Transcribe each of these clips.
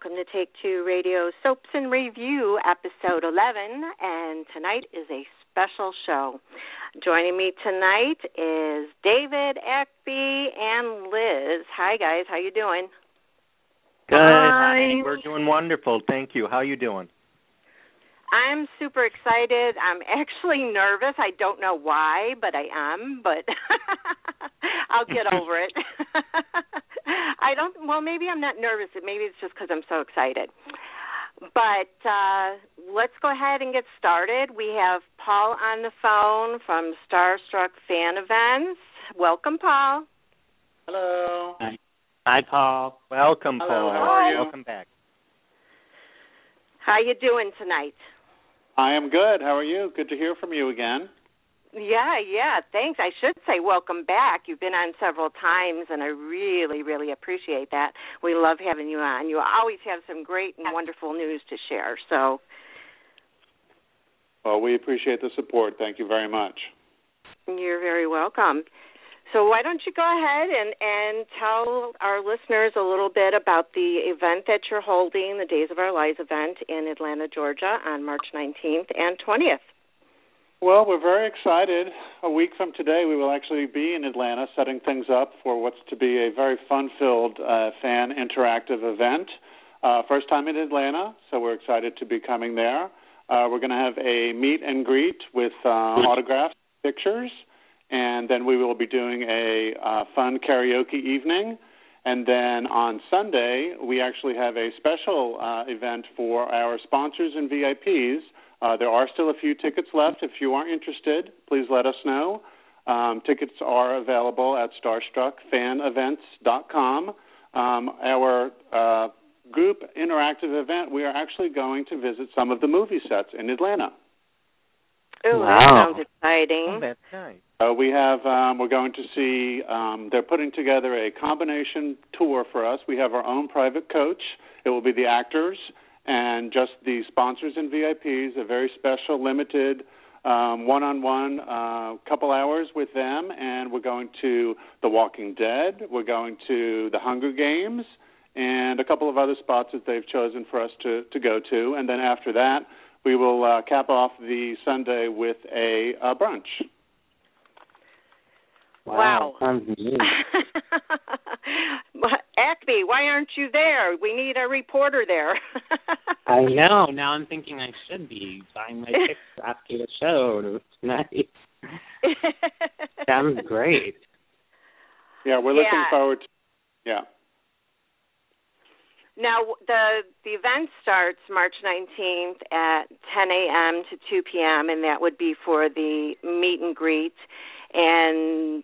welcome to Take Two Radio Soaps and Review, episode 11, and tonight is a special show. Joining me tonight is David, AKBI, and Liz. Hi, guys. How you doing? Good. Hi. We're doing wonderful. Thank you. How you doing? I'm super excited. I'm actually nervous. I don't know why, but I am, but I'll get over it. Maybe I'm not nervous. Maybe it's just because I'm so excited. But let's go ahead and get started. We have Paul on the phone from Starstruck Fan Events. Welcome, Paul. Hello. Hi, Paul. Welcome, Hello. Paul. How are you? Welcome back. How you doing tonight? I am good. How are you? Good to hear from you again. Yeah, thanks. I should say welcome back. You've been on several times, and I really, really appreciate that. We love having you on. You always have some great and wonderful news to share. So, Well, we appreciate the support. Thank you very much. You're very welcome. So why don't you go ahead and tell our listeners a little bit about the event that you're holding, the Days of Our Lives event in Atlanta, Georgia on March 19th and 20th. Well, we're very excited. A week from today, we will actually be in Atlanta setting things up for what's to be a very fun-filled fan interactive event. First time in Atlanta, so we're excited to be coming there. We're going to have a meet and greet with autographs, pictures, and then we will be doing a fun karaoke evening. And then on Sunday, we actually have a special event for our sponsors and VIPs. There are still a few tickets left. If you are interested, please let us know. Tickets are available at StarstruckFanEvents.com. Our group interactive event, we are actually going to visit some of the movie sets in Atlanta. Oh, Wow. That sounds exciting. Oh, that's nice. We're going to see, they're putting together a combination tour for us. We have our own private coach. It will be the actors and just the sponsors and VIPs, a very special, limited one-on-one couple hours with them. And we're going to The Walking Dead. We're going to The Hunger Games and a couple of other spots that they've chosen for us to go to. And then after that, we will cap off the Sunday with a brunch. Wow. Sounds neat. AKBI, why aren't you there? We need a reporter there. I know. Now I'm thinking I should be buying my tickets after the show. It's nice. Sounds great. Yeah, we're looking forward to Now, the event starts March 19th at 10 a.m. to 2 p.m., and that would be for the meet and greet. And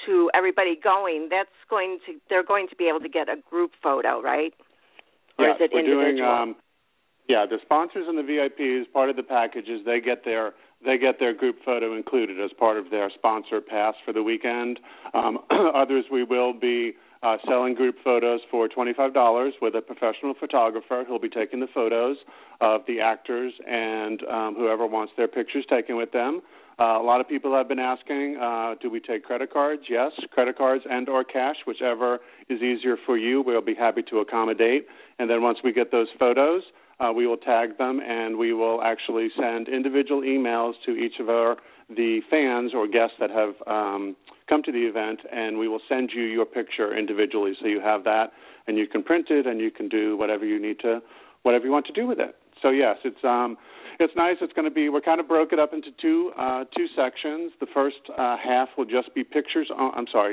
to everybody going, they're going to be able to get a group photo, right? Or is it individual? The sponsors and the VIPs, part of the package is they get their group photo included as part of their sponsor pass for the weekend. Others, we will be selling group photos for $25 with a professional photographer who'll be taking the photos of the actors and whoever wants their pictures taken with them. A lot of people have been asking, do we take credit cards? Yes, credit cards and or cash, whichever is easier for you. We'll be happy to accommodate. And then once we get those photos, we will tag them, and we will actually send individual emails to each of the fans or guests that have come to the event, and we will send you your picture individually, so you have that, and you can print it, and you can do whatever you want to do with it. So yes, it's nice. It's going to be. We're kind of broke it up into two sections. The first half will just be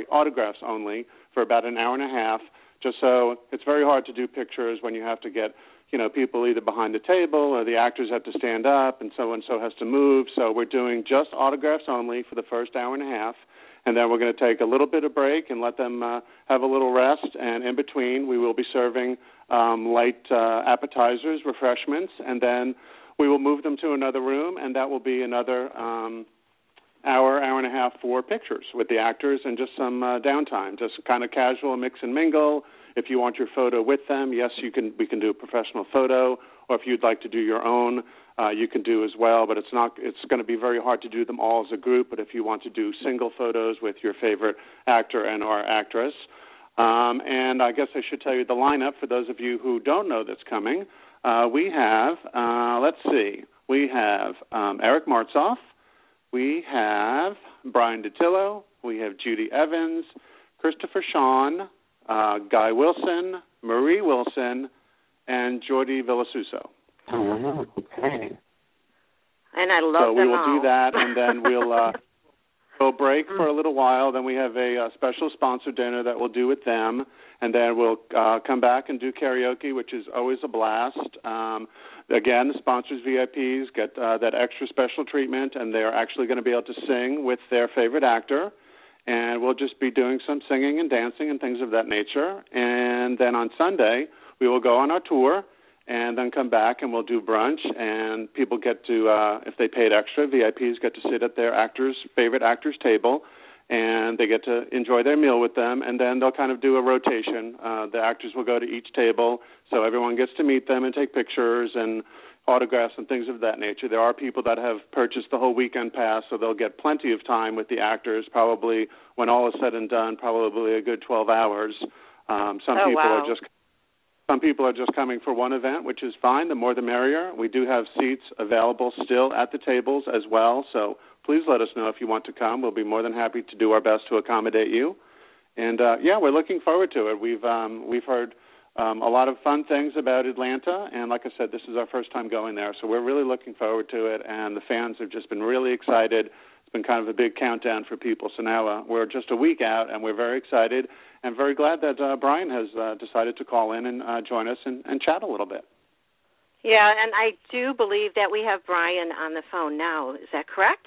autographs only for about an hour and a half. Just so it's very hard to do pictures when you have to get people either behind the table or the actors have to stand up and so has to move. So we're doing just autographs only for the first hour and a half. And then we're going to take a little bit of break and let them have a little rest. And in between, we will be serving light appetizers, refreshments, and then we will move them to another room, and that will be another hour and a half for pictures with the actors and just some downtime, just kind of casual mix and mingle. If you want your photo with them, yes, we can do a professional photo, or if you'd like to do your own, you can do as well, but it's going to be very hard to do them all as a group. But if you want to do single photos with your favorite actor and or actress, And I guess I should tell you the lineup for those of you who don't know that's coming. We have, we have Eric Martzoff, we have Bryan Dattilo, we have Judi Evans, Christopher Sean, Guy Wilson, Marie Wilson, and Jordi Vilasuso. Oh, okay. And I love them all. So we will do that, and then we'll break for a little while. Then we have a special sponsor dinner that we'll do with them, and then we'll come back and do karaoke, which is always a blast. Again, the sponsors VIPs get that extra special treatment, and they're actually going to be able to sing with their favorite actor. And we'll just be doing some singing and dancing and things of that nature. And then on Sunday, we will go on our tour and then come back and we'll do brunch. And people get to, if they paid extra, VIPs get to sit at their favorite actor's table, and they get to enjoy their meal with them. And then they'll kind of do a rotation. The actors will go to each table, so everyone gets to meet them and take pictures and autographs and things of that nature. There are people that have purchased the whole weekend pass, so they'll get plenty of time with the actors, probably when all is said and done, probably a good 12 hours. Some people are just coming for one event, which is fine. The more the merrier. We do have seats available still at the tables as well, so please let us know if you want to come. We'll be more than happy to do our best to accommodate you. And, we're looking forward to it. We've heard a lot of fun things about Atlanta, and like I said, this is our first time going there, so we're really looking forward to it, and the fans have just been really excited. It's been kind of a big countdown for people, so now we're just a week out, and we're very excited and very glad that Bryan has decided to call in and join us and chat a little bit. Yeah, and I do believe that we have Bryan on the phone now. Is that correct?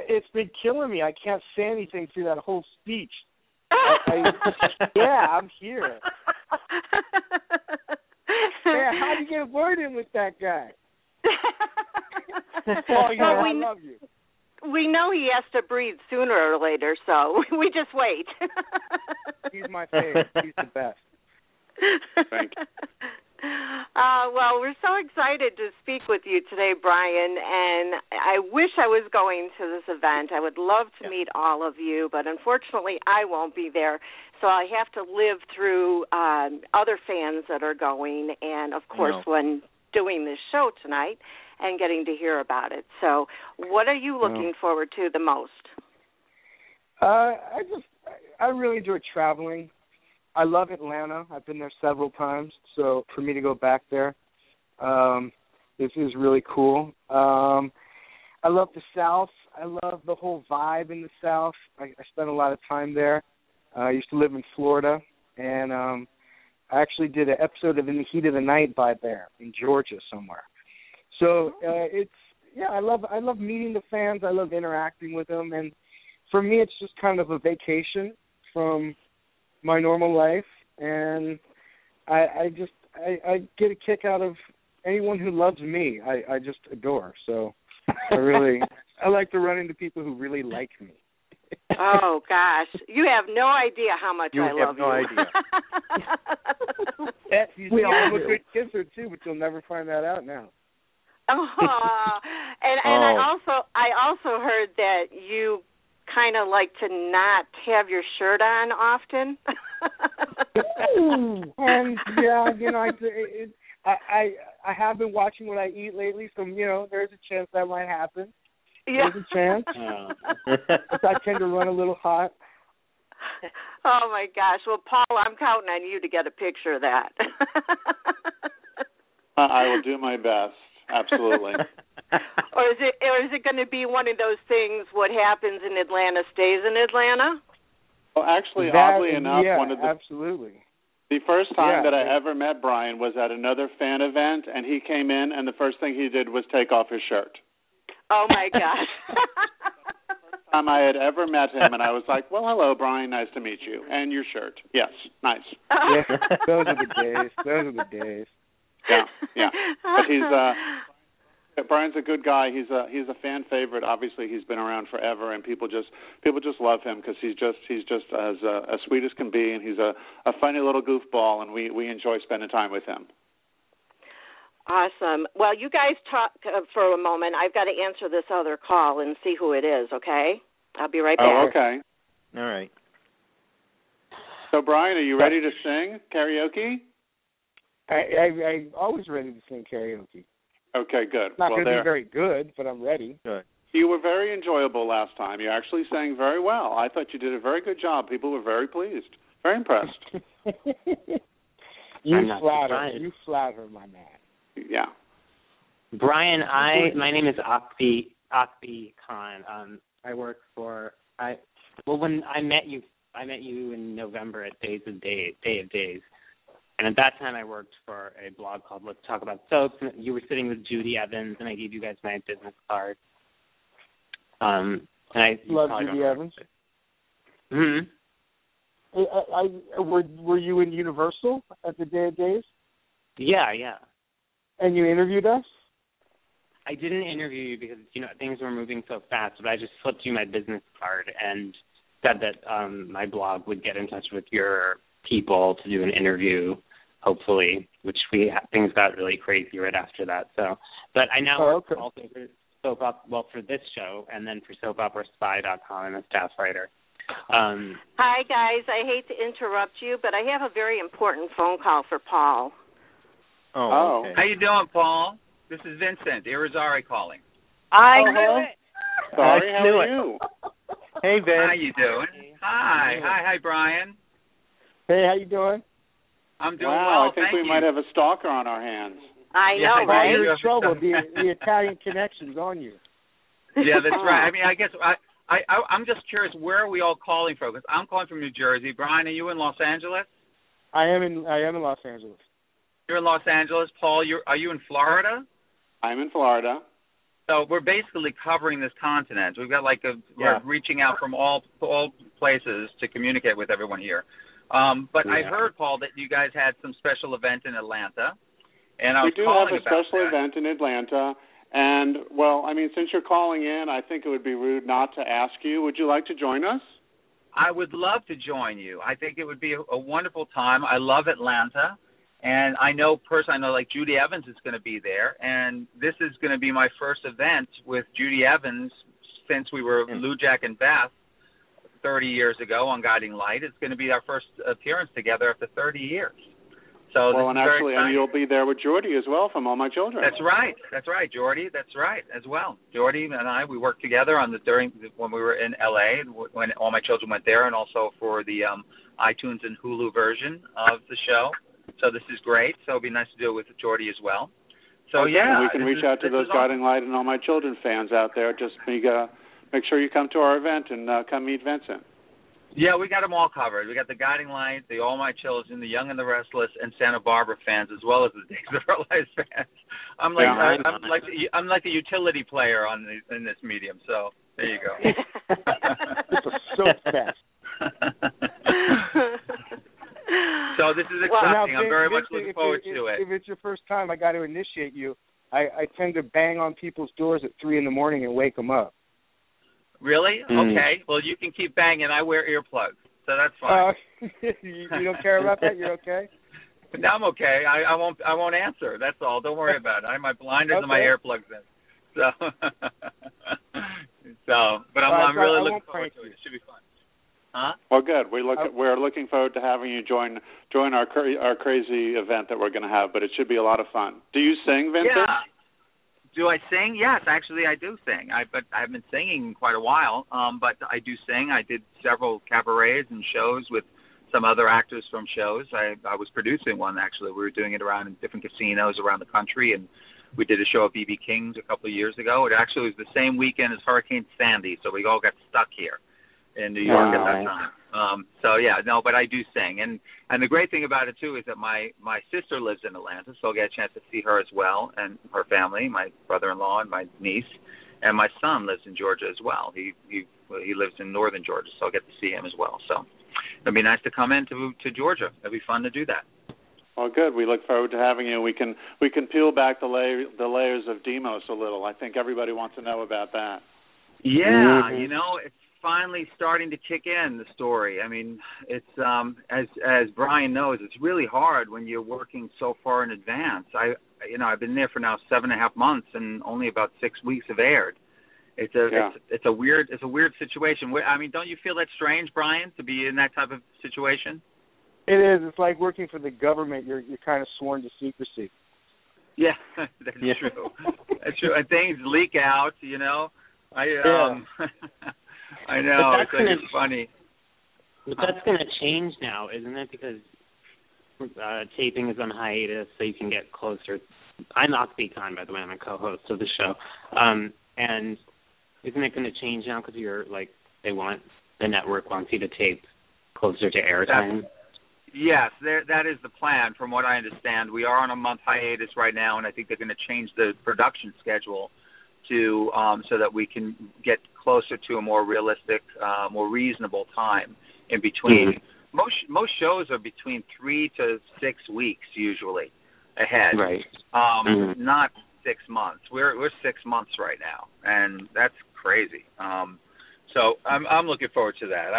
It's been killing me. I can't say anything through that whole speech. I'm here. Man, how do you get a word in with that guy? I love you. We know he has to breathe sooner or later, so we just wait. He's my favorite. He's the best. Thank you. Well, we're so excited to speak with you today, Bryan, and I wish I was going to this event. I would love to meet all of you, but unfortunately I won't be there, so I have to live through other fans that are going, and, of course, when doing this show tonight and getting to hear about it. So what are you looking forward to the most? I really enjoy traveling. I love Atlanta. I've been there several times, so for me to go back there, this is really cool. I love the South. I love the whole vibe in the South. I spent a lot of time there. I used to live in Florida, and I actually did an episode of In the Heat of the Night by there in Georgia somewhere. So I love meeting the fans. I love interacting with them, and for me, it's just kind of a vacation from my normal life, and I get a kick out of anyone who loves me. I just adore. So I like to run into people who really like me. Oh gosh, you have no idea how much I love you. You have no idea. I'm a good kisser too, but you'll never find that out now. And I also heard that you kind of like to not have your shirt on often. And I have been watching what I eat lately, so there's a chance that might happen. Yeah. There's a chance. I tend to run a little hot. Oh my gosh! Well, Paul, I'm counting on you to get a picture of that. I will do my best. Absolutely. Or is it going to be one of those things? What happens in Atlanta stays in Atlanta? Well, actually, oddly enough, absolutely. The first time that I ever met Bryan was at another fan event, and he came in, and the first thing he did was take off his shirt. Oh my gosh! First time I had ever met him, and I was like, "Well, hello, Bryan. Nice to meet you." And your shirt, yes, nice. Yeah, those are the days. Yeah. But Bryan's a good guy. He's a fan favorite. Obviously, he's been around forever, and people just love him because he's just as sweet as can be, and he's a funny little goofball, and we enjoy spending time with him. Awesome. Well, you guys talk for a moment. I've got to answer this other call and see who it is. Okay, I'll be right back. Oh, okay. All right. So, Bryan, are you ready to sing karaoke? I'm always ready to sing karaoke. Okay, good. Not going to be very good, but I'm ready. Good. You were very enjoyable last time. You actually sang very well. I thought you did a very good job. People were very pleased, very impressed. You flatter, my man. Yeah. Bryan, my name is Akbi Khan. I work for when I met you in November at Day of Days. And at that time, I worked for a blog called Let's Talk About Soaps. And you were sitting with Judi Evans, and I gave you guys my business card. And I love Judi Evans. Were you in Universal at the Day of Days? Yeah. And you interviewed us? I didn't interview you because things were moving so fast, but I just flipped you my business card and said that my blog would get in touch with your people to do an interview, hopefully, which things got really crazy right after that. So, but I now work also for this show, and then for SoapOperaSpy.com. I'm a staff writer. Hi guys, I hate to interrupt you, but I have a very important phone call for Paul. Oh, okay. How you doing, Paul? This is Vincent, Irizarry calling. I knew it. Sorry, how are you? Hey, Vince. How you doing? Hi, Bryan. Hey, how you doing? I'm doing well. well, I think we might have a stalker on our hands. I know, right? You're in trouble. The Italian connection's on you. Yeah, that's right. I mean, I guess I'm just curious, where are we all calling from? Because I'm calling from New Jersey. Bryan, are you in Los Angeles? I am in Los Angeles. You're in Los Angeles. Paul, are you in Florida? I'm in Florida. So we're basically covering this continent. We've got we're reaching out from all places to communicate with everyone here. But I heard, Paul, that you guys had some special event in Atlanta, and I was calling about that. We do have a special event in Atlanta, and, well, I mean, since you're calling in, I think it would be rude not to ask you. Would you like to join us? I would love to join you. I think it would be a wonderful time. I love Atlanta, and I know like Judi Evans is going to be there, and this is going to be my first event with Judi Evans since we were Lou, Jack, and Beth 30 years ago on Guiding Light. It's going to be our first appearance together after 30 years. So well, and actually, and you'll be there with Jordi as well from All My Children. That's right, Jordi. That's right as well. Jordi and I, we worked together when we were in LA when All My Children went there, and also for the iTunes and Hulu version of the show. So this is great. So it'd be nice to do it with Jordi as well. So we can reach out to those Guiding Light and All My Children fans out there. Just make sure you come to our event and come meet Vincent. Yeah, we got them all covered. We got the Guiding Light, the All My Children, the Young and the Restless, and Santa Barbara fans, as well as the Days of Our Lives fans. I'm like the utility player in this medium. So there you go. It's so fast. So this is exciting. I'm very much looking forward to it. If it's your first time, I got to initiate you. I tend to bang on people's doors at 3 a.m. and wake them up. Really? Okay. Well, you can keep banging. I wear earplugs, so that's fine. You don't care about that? You're okay? No, I'm okay. I won't answer. That's all. Don't worry about it. I have my blinders and my earplugs in. But I'm really looking forward to it. It should be fun. Huh? Well, good. We're looking forward to having you join our crazy event that we're going to have. But it should be a lot of fun. Do you sing, Vincent? Yeah. Do I sing? Yes, actually, I do sing. But I've been singing quite a while. But I do sing. I did several cabarets and shows with some other actors from shows. I was producing one, actually. We were doing it around in different casinos around the country, and we did a show at B.B. King's a couple of years ago. It actually was the same weekend as Hurricane Sandy, so we all got stuck here in New York at that time. But I do sing. And the great thing about it, too, is that my sister lives in Atlanta, so I'll get a chance to see her as well, and her family, my brother-in-law and my niece. And my son lives in Georgia as well. He lives in northern Georgia, so I'll get to see him as well. So it'll be nice to come into Georgia. It'll be fun to do that. Well, good. We look forward to having you. We can peel back the layers of Demos a little. I think everybody wants to know about that. Yeah, it's finally starting to kick in, the story. I mean, it's as Bryan knows, it's really hard when you're working so far in advance. I've been there for now 7.5 months, and only about 6 weeks have aired. It's a weird situation. I mean, don't you feel that strange, Bryan, to be in that type of situation? It is. It's like working for the government. You're kind of sworn to secrecy. Yeah, that's true. That's true. And things leak out, I know. It's funny. But that's going to change now, isn't it? Because taping is on hiatus, so you can get closer. I'm AKBI, by the way. I'm a co-host of the show. And isn't it going to change now because the network wants you to tape closer to airtime? Yes, that is the plan. From what I understand, we are on a month hiatus right now, and I think they're going to change the production schedule to so that we can get closer to a more realistic, more reasonable time in between. Mm-hmm. Most shows are between 3 to 6 weeks usually ahead. Right. Not 6 months. We're 6 months right now, and that's crazy. So I'm looking forward to that.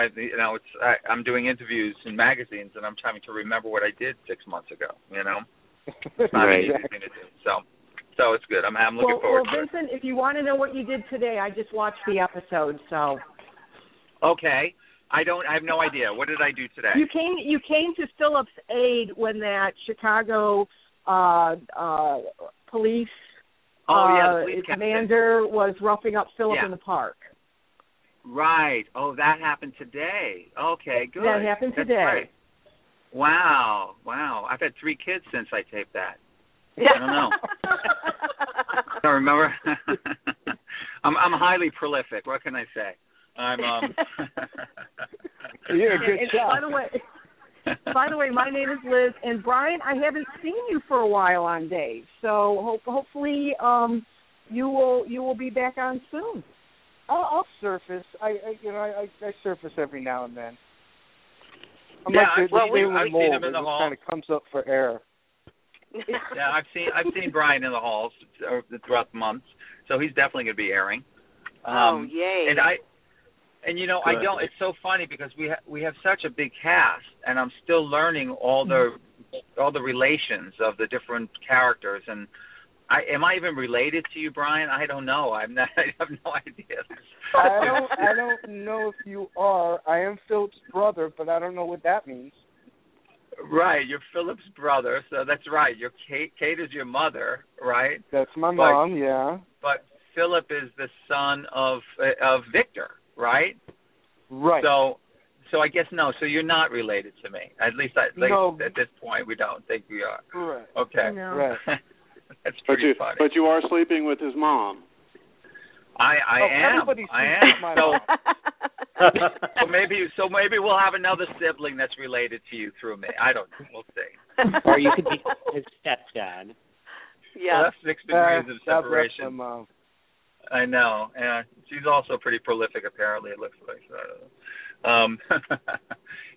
I'm doing interviews in magazines, and I'm trying to remember what I did 6 months ago. It's not an easy thing to do. So it's good. I'm looking forward to it. Well, Vincent, if you want to know what you did today, I just watched the episode. So. Okay. I have no idea. What did I do today? You came to Philip's aid when that Chicago police commander was roughing up Philip in the park. Right. Oh, that happened today. Okay, good. That happened today. Right. Wow. I've had 3 kids since I taped that. I don't know. I don't remember. I'm highly prolific. What can I say? You're a good shot. By the way, my name is Liz, and Bryan, I haven't seen you for a while on Dave, so hopefully you will be back on soon. I'll surface. I surface every now and then. I've seen him in the hall. Kind of comes up for air. Yeah, I've seen Bryan in the halls throughout the months, so he's definitely going to be airing. Yay! I don't. It's so funny because we have such a big cast, and I'm still learning all the relations of the different characters. And am I even related to you, Bryan? I don't know. I have no idea. I don't know if you are. I am Philip's brother, but I don't know what that means. Right, you're Philip's brother, so that's right. You're Kate is your mother, right? That's my mom, yeah. But Philip is the son of Victor, right? Right. So I guess no. So you're not related to me. At least at this point, we don't think we are. Right. Okay. No. Right. That's pretty funny. But you are sleeping with his mom. I am. Everybody sleeps with my mom. So maybe we'll have another sibling that's related to you through me. I don't know. We'll see. Or you could be his stepdad. Yeah. Well, that's 6 degrees of separation. God bless my mom. I know. Yeah, she's also pretty prolific. Apparently, it looks like. So I don't know.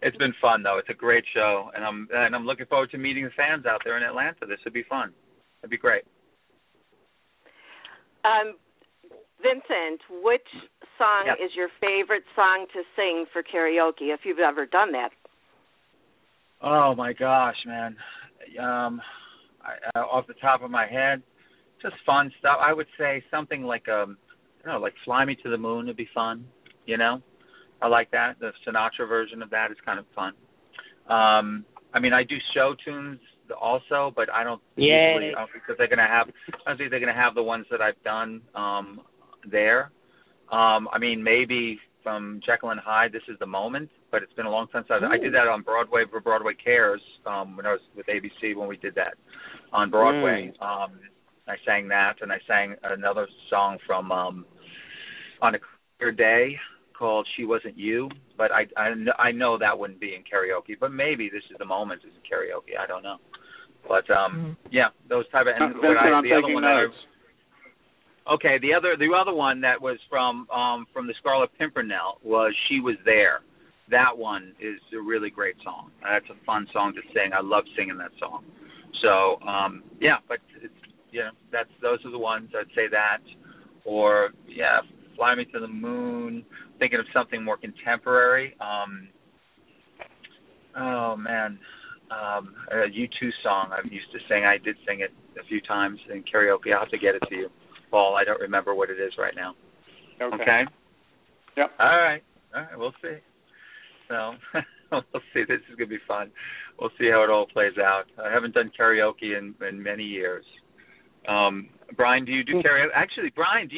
It's been fun though. It's a great show, and I'm looking forward to meeting the fans out there in Atlanta. This would be fun. It'd be great. Vincent, which song is your favorite song to sing for karaoke, if you've ever done that? Oh my gosh, man! Off the top of my head, just fun stuff. I would say something like like "Fly Me to the Moon" would be fun. I like that. The Sinatra version of that is kind of fun. I do show tunes also, but I don't usually because they're gonna have the ones that I've done there. Maybe from Jekyll and Hyde, "This Is the Moment," but it's been a long time since I did that on Broadway for Broadway Cares when I was with ABC when we did that on Broadway. I sang that, and I sang another song from On a Clear Day called "She Wasn't You," but I know that wouldn't be in karaoke, but maybe "This Is the Moment" is in karaoke. I don't know, but those type of. And Vincent, I'm taking notes. Okay, the other one that was from the Scarlet Pimpernel was "She Was There." That one is a really great song. That's a fun song to sing. I love singing that song. So but it's those are the ones I'd say that, or "Fly Me to the Moon." Thinking of something more contemporary. A U2 song I used to sing. I did sing it a few times in karaoke. I'll have to get it to you, Paul. I don't remember what it is right now. Okay. Yep. All right. We'll see. So, we'll see. This is going to be fun. We'll see how it all plays out. I haven't done karaoke in many years. Brian, do you do karaoke? Actually, Brian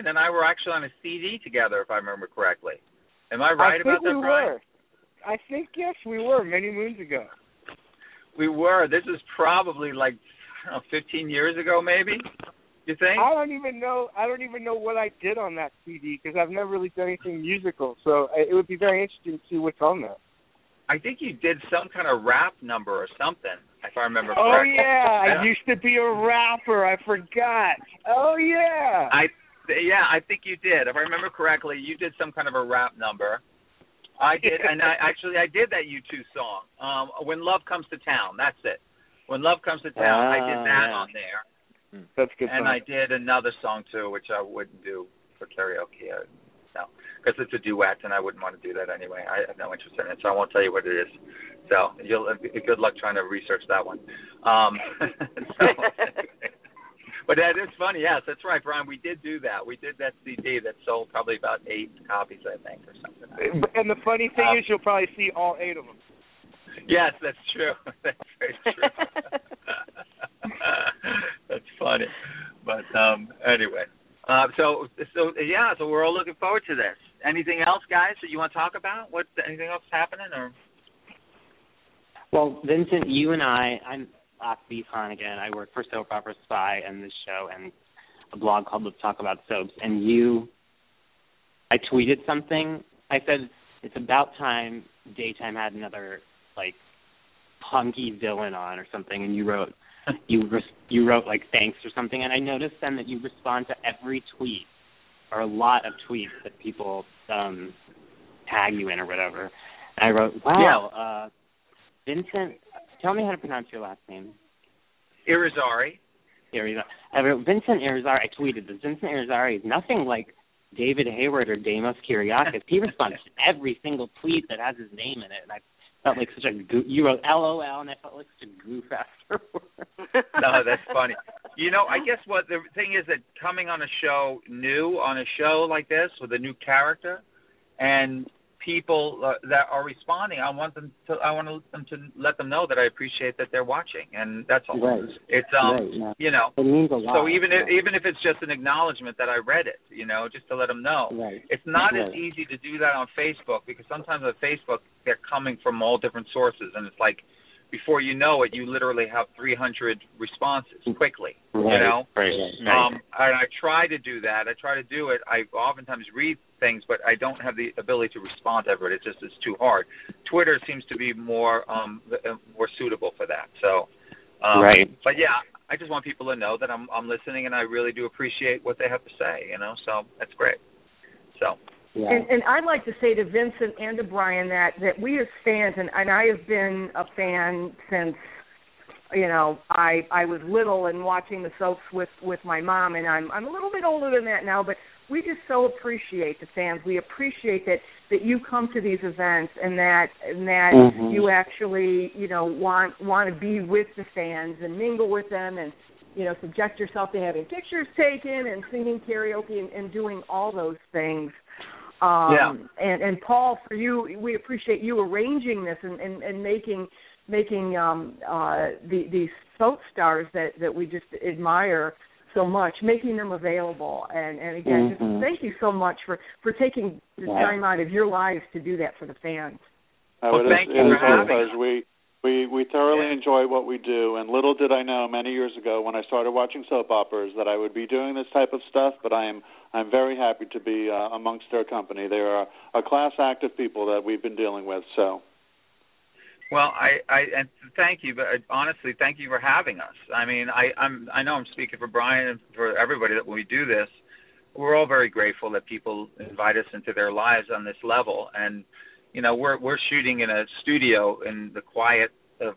and I were actually on a CD together, if I remember correctly. Am I right about that, Brian? I think, yes, we were many moons ago. We were. This is probably like, I don't know, 15 years ago, maybe. You think? I don't even know what I did on that CD because I've never really done anything musical. So it would be very interesting to see what's on there. I think you did some kind of rap number or something, if I remember correctly. Oh, yeah. I used to be a rapper. I forgot. Oh, yeah. I think you did. If I remember correctly, you did some kind of a rap number. I did, and I did that U2 song. When Love Comes to Town, that's it. When Love Comes to Town, I did that on there. That's good. And song. I did another song, too, which I wouldn't do for karaoke. No, because it's a duet, and I wouldn't want to do that anyway. I have no interest in it, so I won't tell you what it is. So good luck trying to research that one. But that is funny. Yes, that's right, Brian. We did do that. We did that CD that sold probably about 8 copies, I think, or something. And the funny thing is you'll probably see all 8 of them. Yes, that's true. That's very true. That's funny. But anyway. So we're all looking forward to this. Anything else, guys, that you want to talk about? Anything else happening? Or? Well, Vincent, you and I'm AKBI fan again. I work for Soap Opera Spy and this show and a blog called Let's Talk About Soaps. And I tweeted something. I said, it's about time Daytime had another, like, punky villain on or something. And you wrote, like, thanks or something. And I noticed then that you respond to every tweet or a lot of tweets that people tag you in or whatever. And I wrote, wow, Vincent, tell me how to pronounce your last name. Irizarry. I wrote, Vincent Irizarry. I tweeted this. Vincent Irizarry is nothing like David Hayward or Deimos Kyriakis. He responds to every single tweet that has his name in it. And I felt like such a goof. You wrote LOL, and I felt like such a goof afterwards. No, that's funny. You know, I guess what the thing is that coming on a show like this with a new character and people that are responding, I want them to let them know that I appreciate that they're watching, and that's all. Right. It's you know, it means a lot. So even if it's just an acknowledgement that I read it, you know, just to let them know. Right. It's not as easy to do that on Facebook because sometimes on Facebook they're coming from all different sources, and it's like before you know it, you literally have 300 responses quickly. Right. You know. Right. And I try to do that. I try to do it. I oftentimes read things, but I don't have the ability to respond to everybody. It's too hard. Twitter seems to be more suitable for that. So, right. But yeah, I just want people to know that I'm listening, and I really do appreciate what they have to say. You know, so that's great. So. Yeah. And I'd like to say to Vincent and to Brian that we as fans, and I have been a fan since, you know, I was little and watching the soaps with my mom, and I'm a little bit older than that now, but we just so appreciate the fans. We appreciate that you come to these events and that mm-hmm. you actually, you know, want to be with the fans and mingle with them and, you know, subject yourself to having pictures taken and singing karaoke and doing all those things. And Paul, for you, we appreciate you arranging this and making these soap stars that we just admire so much, making them available. And again, mm-hmm. just thank you so much for taking the time out of your lives to do that for the fans. Well, thank you for having us. We thoroughly enjoy what we do, and little did I know many years ago when I started watching soap operas that I would be doing this type of stuff, but I'm very happy to be amongst their company. They are a class act of people that we've been dealing with. So. Well, and thank you, but honestly, thank you for having us. I mean, I know I'm speaking for Brian and for everybody that when we do this, we're all very grateful that people invite us into their lives on this level, and you know, we're shooting in a studio in the quiet of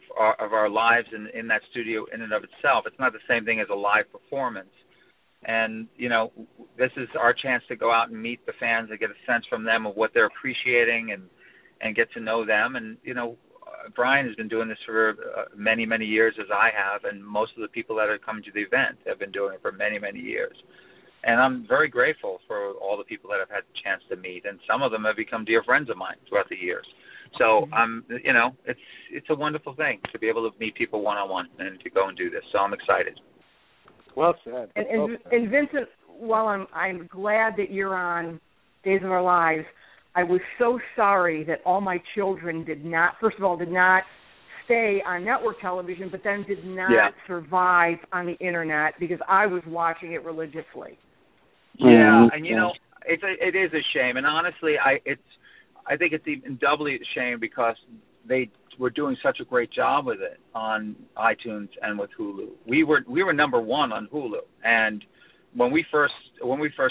our lives in that studio in and of itself. It's not the same thing as a live performance. And, you know, this is our chance to go out and meet the fans and get a sense from them of what they're appreciating and get to know them. And, you know, Brian has been doing this for many, many years, as I have, and most of the people that have come to the event have been doing it for many, many years. And I'm very grateful for all the people that I've had the chance to meet, and some of them have become dear friends of mine throughout the years. So it's a wonderful thing to be able to meet people one-on-one and to go and do this. So I'm excited. Well said. And Vincent, while I'm glad that you're on Days of Our Lives, I was so sorry that all my children did not stay on network television, but then did not survive on the internet because I was watching it religiously. Yeah, and it is a shame, and honestly, I think it's even doubly a shame because they were doing such a great job with it on iTunes and with Hulu. We were number one on Hulu, and when we first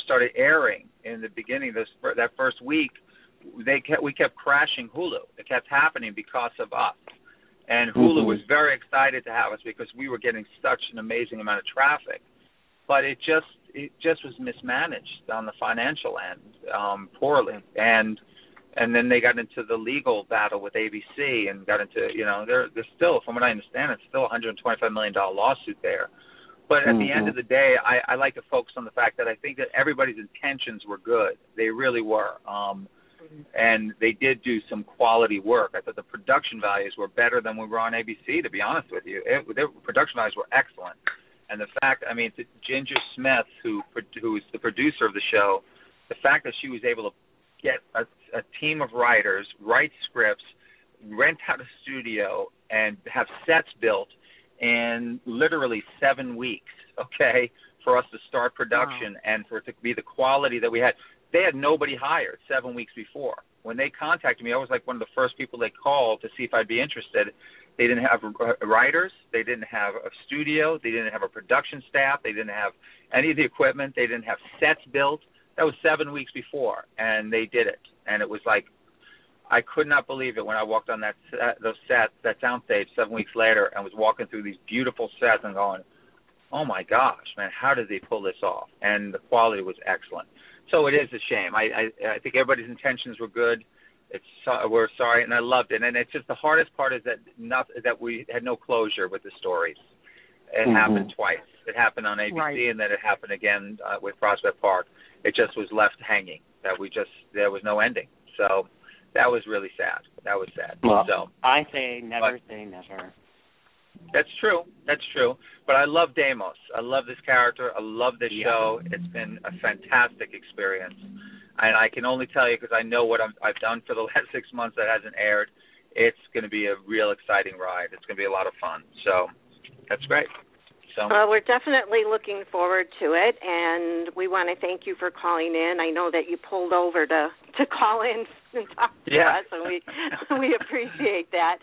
started airing in the beginning that first week, we kept crashing Hulu. It kept happening because of us, and Hulu was very excited to have us because we were getting such an amazing amount of traffic, but it just was mismanaged on the financial end poorly, and then they got into the legal battle with ABC and got into they're still, from what I understand, it's still a $125 million lawsuit there. But at the end of the day, I like to focus on the fact that I think that everybody's intentions were good. They really were. And they did do some quality work. I thought the production values were better than we were on ABC, to be honest with you. Their production values were excellent. And the fact, Ginger Smith, who is the producer of the show, the fact that she was able to get a team of writers, write scripts, rent out a studio, and have sets built in literally 7 weeks, for us to start production and for it to be the quality that we had. They had nobody hired 7 weeks before. When they contacted me, I was like one of the first people they called to see if I'd be interested. They didn't have writers. They didn't have a studio. They didn't have a production staff. They didn't have any of the equipment. They didn't have sets built. That was 7 weeks before, and they did it. And it was like, I could not believe it when I walked on that soundstage 7 weeks later and was walking through these beautiful sets and going, oh my gosh, man, how did they pull this off? And the quality was excellent. So it is a shame. I think everybody's intentions were good. We're sorry, and I loved it. And it's just the hardest part is that we had no closure with the stories. It happened twice. It happened on ABC, and then it happened again with Prospect Park. It just was left hanging. There was no ending. So that was really sad. That was sad. Well, so I say never say never. That's true. But I love Deimos. I love this character. I love this show. It's been a fantastic experience. And I can only tell you, because I know what I've done for the last 6 months that hasn't aired, it's going to be a real exciting ride. It's going to be a lot of fun. So that's great. So we're definitely looking forward to it, and we want to thank you for calling in. I know that you pulled over to call in and talk to us, and we appreciate that.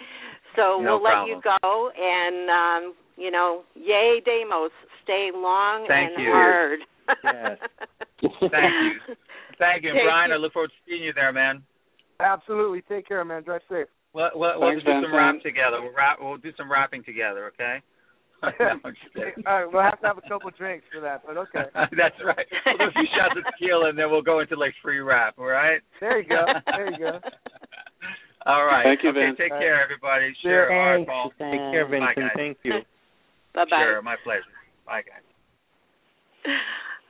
So we'll let you go, and, yay, Deimos. Stay long and hard. Yes. Thank you. Thank you. And Bryan, I look forward to seeing you there, man. Absolutely. Take care, man. Drive safe. We'll do some rap together. We'll do some rapping together, okay? All right, we'll have to have a couple drinks for that, but okay. That's right. We'll do a few shots of tequila, and then we'll go into, free rap, all right? There you go. All right. Thank you, Vince. Take care, everybody. Sure. All right, Paul. Take care, Vincent. Bye, guys. Thank you. Bye-bye. Sure, my pleasure. Bye, guys.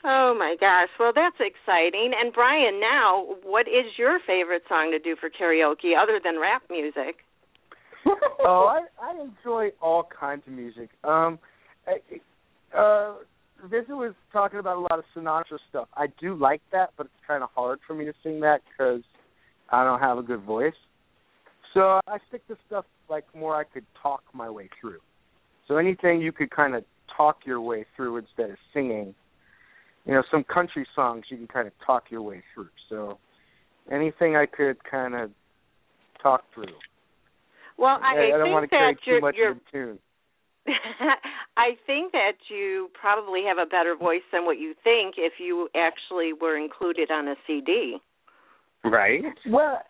Oh, my gosh. Well, that's exciting. And, Bryan, now, what is your favorite song to do for karaoke other than rap music? I enjoy all kinds of music. Vincent was talking about a lot of Sinatra stuff. I do like that, but it's kind of hard for me to sing that because I don't have a good voice. So I stick to stuff more I could talk my way through. So anything you could kind of talk your way through instead of singing. Some country songs you can kind of talk your way through. So anything I could kind of talk through. Well, I don't want to carry too much in tune. I think that you probably have a better voice than what you think if you actually were included on a CD. Right. Well,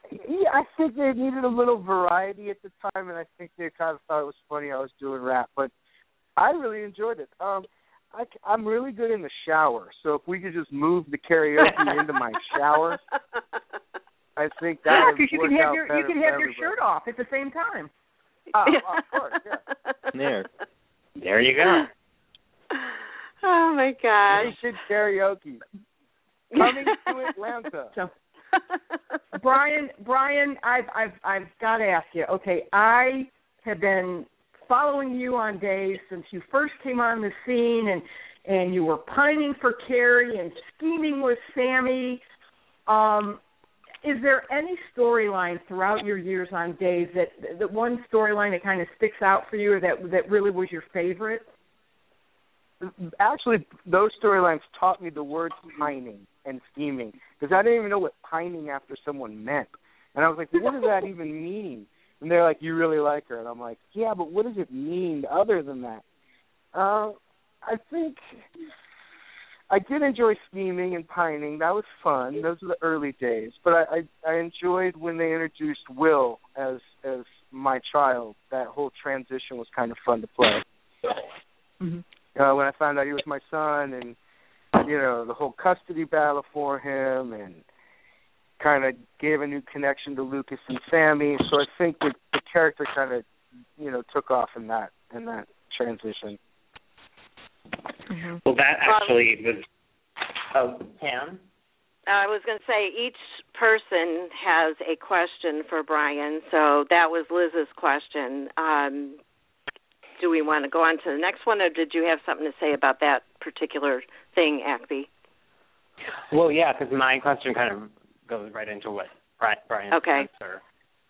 I think they needed a little variety at the time, and I think they kind of thought it was funny I was doing rap. But I really enjoyed it. I'm really good in the shower, so if we could just move the karaoke into my shower, I think that would work out better. You can have your shirt off at the same time. Of course, yeah. There you go. Oh, my gosh. Nation karaoke. Coming to Atlanta. Bryan, I've got to ask you. Okay, I have been following you on Days since you first came on the scene, and you were pining for Carrie and scheming with Sammy. Is there any storyline throughout your years on Days that one storyline that kind of sticks out for you, or that really was your favorite? Actually, those storylines taught me the words pining and scheming, because I didn't even know what pining after someone meant. And I was like, what does that even mean? And they're like, you really like her. And I'm like, yeah, but what does it mean other than that? I think I did enjoy scheming and pining. That was fun. Those were the early days. But I enjoyed when they introduced Will as my child. That whole transition was kind of fun to play. Mm-hmm. When I found out he was my son, and the whole custody battle for him, and kind of gave a new connection to Lucas and Sammy. So I think that the character kind of took off in that transition. Mm-hmm. Well, that actually was. Oh, Pam? I was going to say each person has a question for Bryan, so that was Liz's question. Do we want to go on to the next one, or did you have something to say about that particular thing, AKBI? Well, yeah, because my question kind of goes right into what Bryan's answer.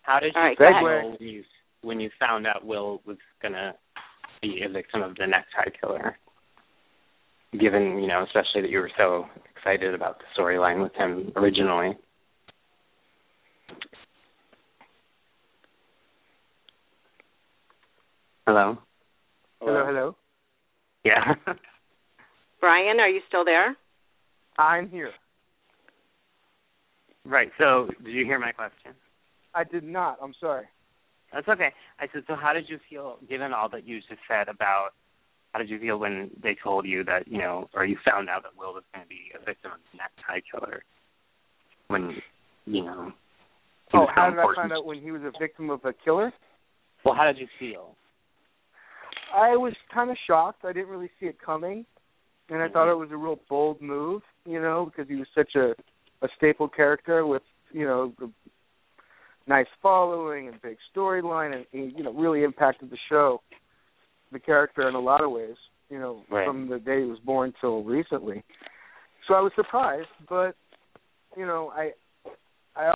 How did you feel when you found out Will was going to be a victim of the necktie killer? Given, especially that you were so excited about the storyline with him originally. Hello? Hello? Yeah. Bryan, are you still there? I'm here. Right, so did you hear my question? I did not. I'm sorry. That's okay. I said, so how did you feel, given all that you just said about, how did you feel when they told you that, or you found out that Will was going to be a victim of the necktie killer? When, how did I find out when he was a victim of a killer? Well, how did you feel? I was kind of shocked. I didn't really see it coming, and I thought it was a real bold move, because he was such a staple character with, nice following and big storyline, and he, really impacted the show, the character in a lot of ways, from the day he was born till recently. So I was surprised, but, I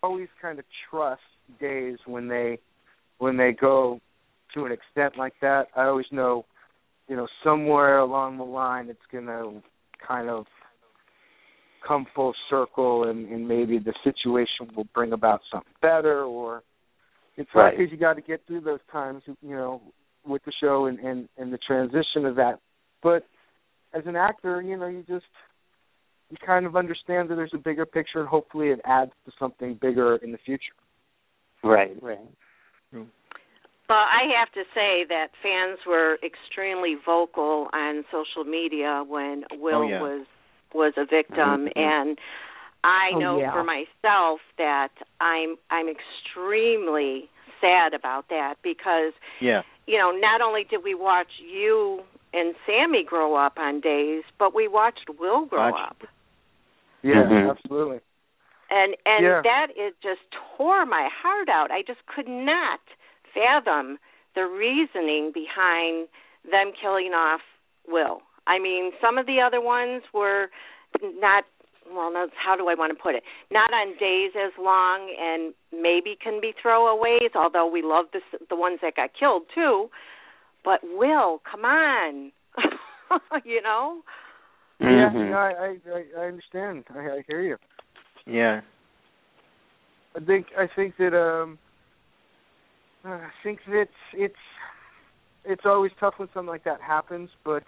always kind of trust Days when they go to an extent like that. I always know, somewhere along the line it's going to kind of come full circle, and maybe the situation will bring about something better, or it's hard because you got to get through those times, with the show and the transition of that. But as an actor, you kind of understand that there's a bigger picture, and hopefully it adds to something bigger in the future. Right. Well, I have to say that fans were extremely vocal on social media when Will was a victim, and I know for myself that I'm extremely sad about that, because not only did we watch you and Sammy grow up on Days, but we watched Will grow up. Yeah, absolutely. And that it just tore my heart out. I just could not fathom the reasoning behind them killing off Will. I mean, some of the other ones were not, how do I want to put it? Not on Days as long, and maybe can be throwaways, although we love the ones that got killed too. But Will, come on, Yeah, I understand. I hear you. Yeah. I think that it's always tough when something like that happens, but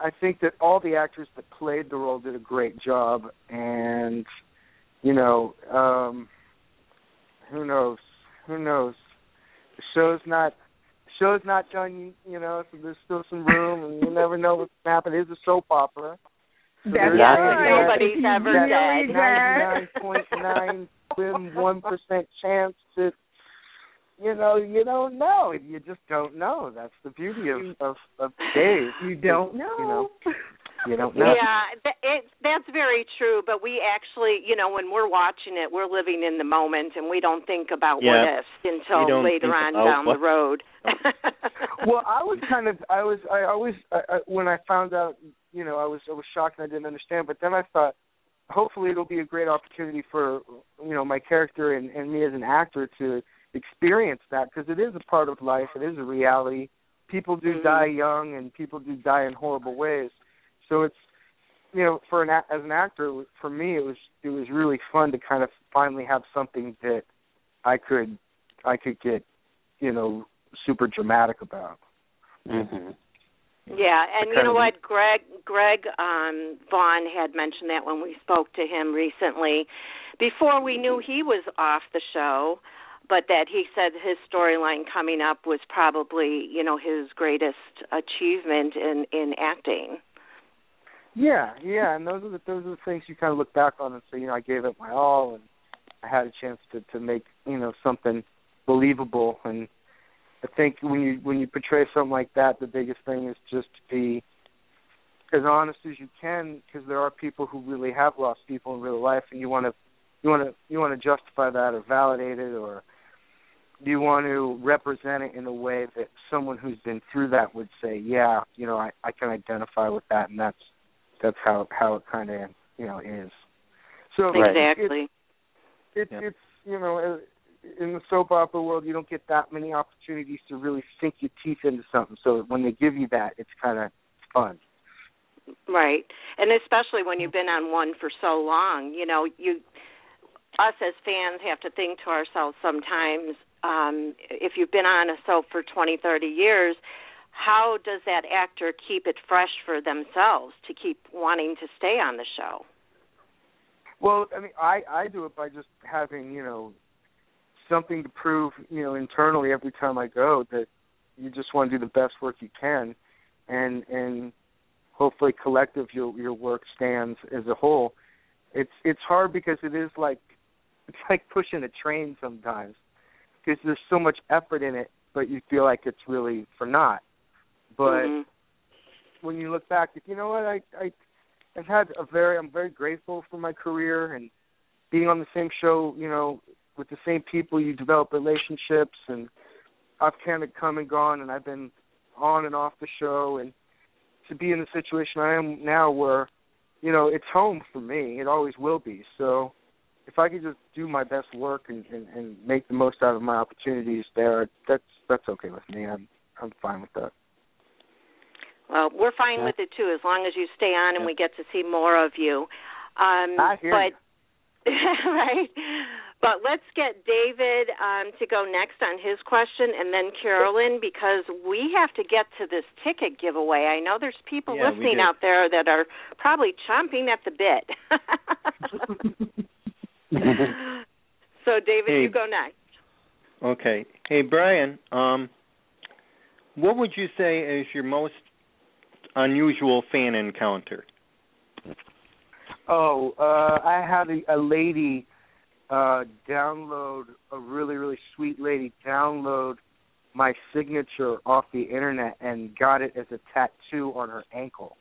I think that all the actors that played the role did a great job, and who knows? The show's not done, so there's still some room, and you never know what's going to happen. It is a soap opera. So that's right. Nobody's ever dead. 99.9 1% chance that, you don't know. You just don't know. That's the beauty of Days. You don't know. You don't know. Yeah, That's very true, but we actually, when we're watching it, we're living in the moment, and we don't think about what ifs until later on down the road. Well, when I found out, I was shocked and I didn't understand, but then I thought, hopefully it'll be a great opportunity for, my character and me as an actor to experience that, because it is a part of life. It is a reality. People do die young, and people do die in horrible ways. So it's, as an actor, for me, it was really fun to kind of finally have something that I could get, super dramatic about. Mm-hmm. Yeah, and you know what, Greg Vaughn had mentioned that when we spoke to him recently, before we knew he was off the show, but that he said his storyline coming up was probably, his greatest achievement in acting. Yeah, and those are the things you kind of look back on and say, I gave it my all, and I had a chance to make, something believable. And I think when you portray something like that, the biggest thing is just to be as honest as you can, because there are people who really have lost people in real life, and you want to justify that or validate it, or you want to represent it in a way that someone who's been through that would say, yeah, I can identify with that, and that's how it kind of is. So exactly. It's in the soap opera world, you don't get that many opportunities to really sink your teeth into something. So when they give you that, it's kind of fun. Right, and especially when you've been on one for so long, us as fans have to think to ourselves sometimes, if you've been on a soap for 20, 30 years, how does that actor keep it fresh for themselves to keep wanting to stay on the show? Well, I mean, I do it by just having, something to prove, internally every time I go, that you just want to do the best work you can, and hopefully collective your work stands as a whole. It's hard because it's like pushing a train sometimes, because there's so much effort in it, but you feel like it's really for naught. But when you look back, you know what, I'm very grateful for my career, and being on the same show, with the same people, you develop relationships, and I've kind of come and gone, and I've been on and off the show, and to be in the situation I am now where, it's home for me. It always will be. So if I could just do my best work and make the most out of my opportunities there, that's okay with me. I'm fine with that. Well, we're fine with it, too, as long as you stay on and we get to see more of you. I hear you. Right. But let's get David to go next on his question, and then Carolyn, because we have to get to this ticket giveaway. I know there's people listening out there that are probably chomping at the bit. So, David, you go next. Okay. Hey, Bryan, what would you say is your most unusual fan encounter? I had a lady download, a really, really sweet lady, download my signature off the internet and got it as a tattoo on her ankle.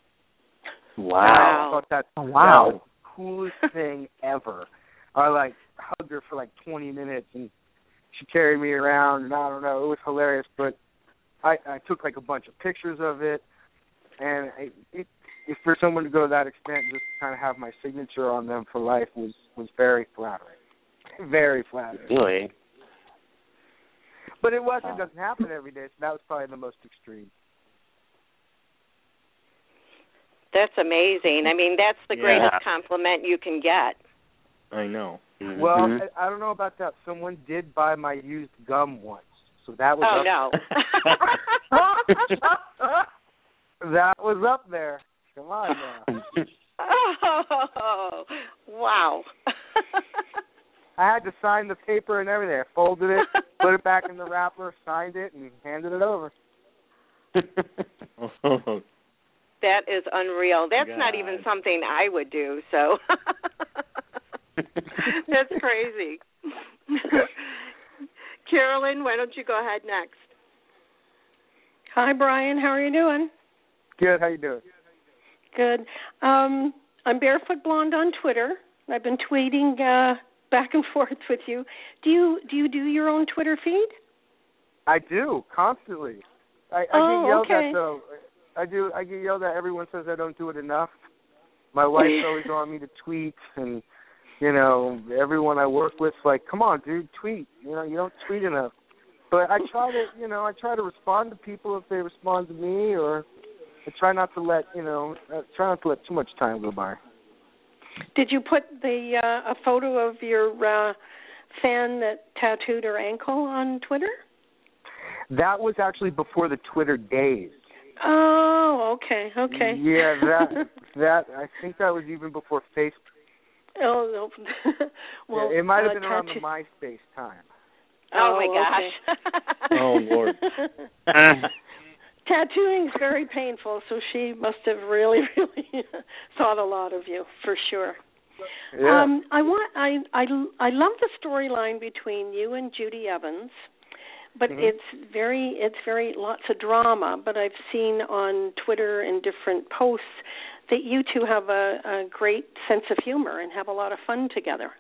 Wow. I thought that was the coolest thing ever. I hugged her for 20 minutes, and she carried me around, and I don't know, it was hilarious. But I took a bunch of pictures of it, and if for someone to go to that extent, just to kind of have my signature on them for life was very flattering. Very flattering. Really? But it doesn't happen every day, so that was probably the most extreme. That's amazing. I mean, that's the greatest compliment you can get. I know. Mm-hmm. Well, I don't know about that. Someone did buy my used gum once, so that was that was up there. Come on now. Oh, wow. I had to sign the paper and everything. I folded it, put it back in the wrapper, signed it, and handed it over. That is unreal. That's not even something I would do, so that's crazy. Carolyn, why don't you go ahead next? Hi, Bryan. How are you doing? Good. How you doing? Good. I'm Barefoot Blonde on Twitter. I've been tweeting back and forth with you. Do you do your own Twitter feed? I do, constantly. I get yelled at, though. I get yelled at. Everyone says I don't do it enough. My wife's always on me to tweet, and, everyone I work with like, come on, dude, tweet. You don't tweet enough. But I try to respond to people if they respond to me, or I try not to let too much time go by. Did you put a photo of your fan that tattooed her ankle on Twitter? That was actually before the Twitter days. Oh, okay. Yeah, that I think that was even before Facebook. Oh, no. Well, it might have been around the MySpace time. Oh my gosh. Okay. Oh, Lord. Tattooing is very painful, so she must have really, really thought a lot of you, for sure. Yeah. I love the storyline between you and Judi Evans, but it's very lots of drama. But I've seen on Twitter and different posts that you two have a great sense of humor and have a lot of fun together.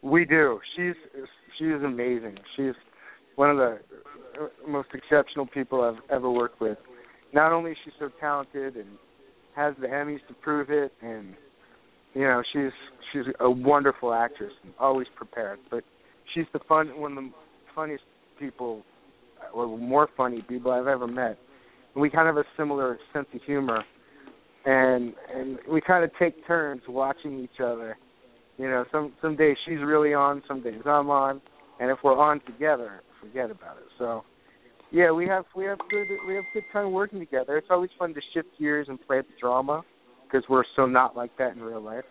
We do. She's amazing. She's one of the most exceptional people I've ever worked with. Not only is she so talented and has the Emmys to prove it, and she's a wonderful actress and always prepared. But she's one of the funniest people, or more funny people I've ever met. And we kind of have a similar sense of humor, and we kind of take turns watching each other. Some days she's really on, some days I'm on, and if we're on together, forget about it. So, yeah, we have good time working together. It's always fun to shift gears and play at the drama because we're so not like that in real life.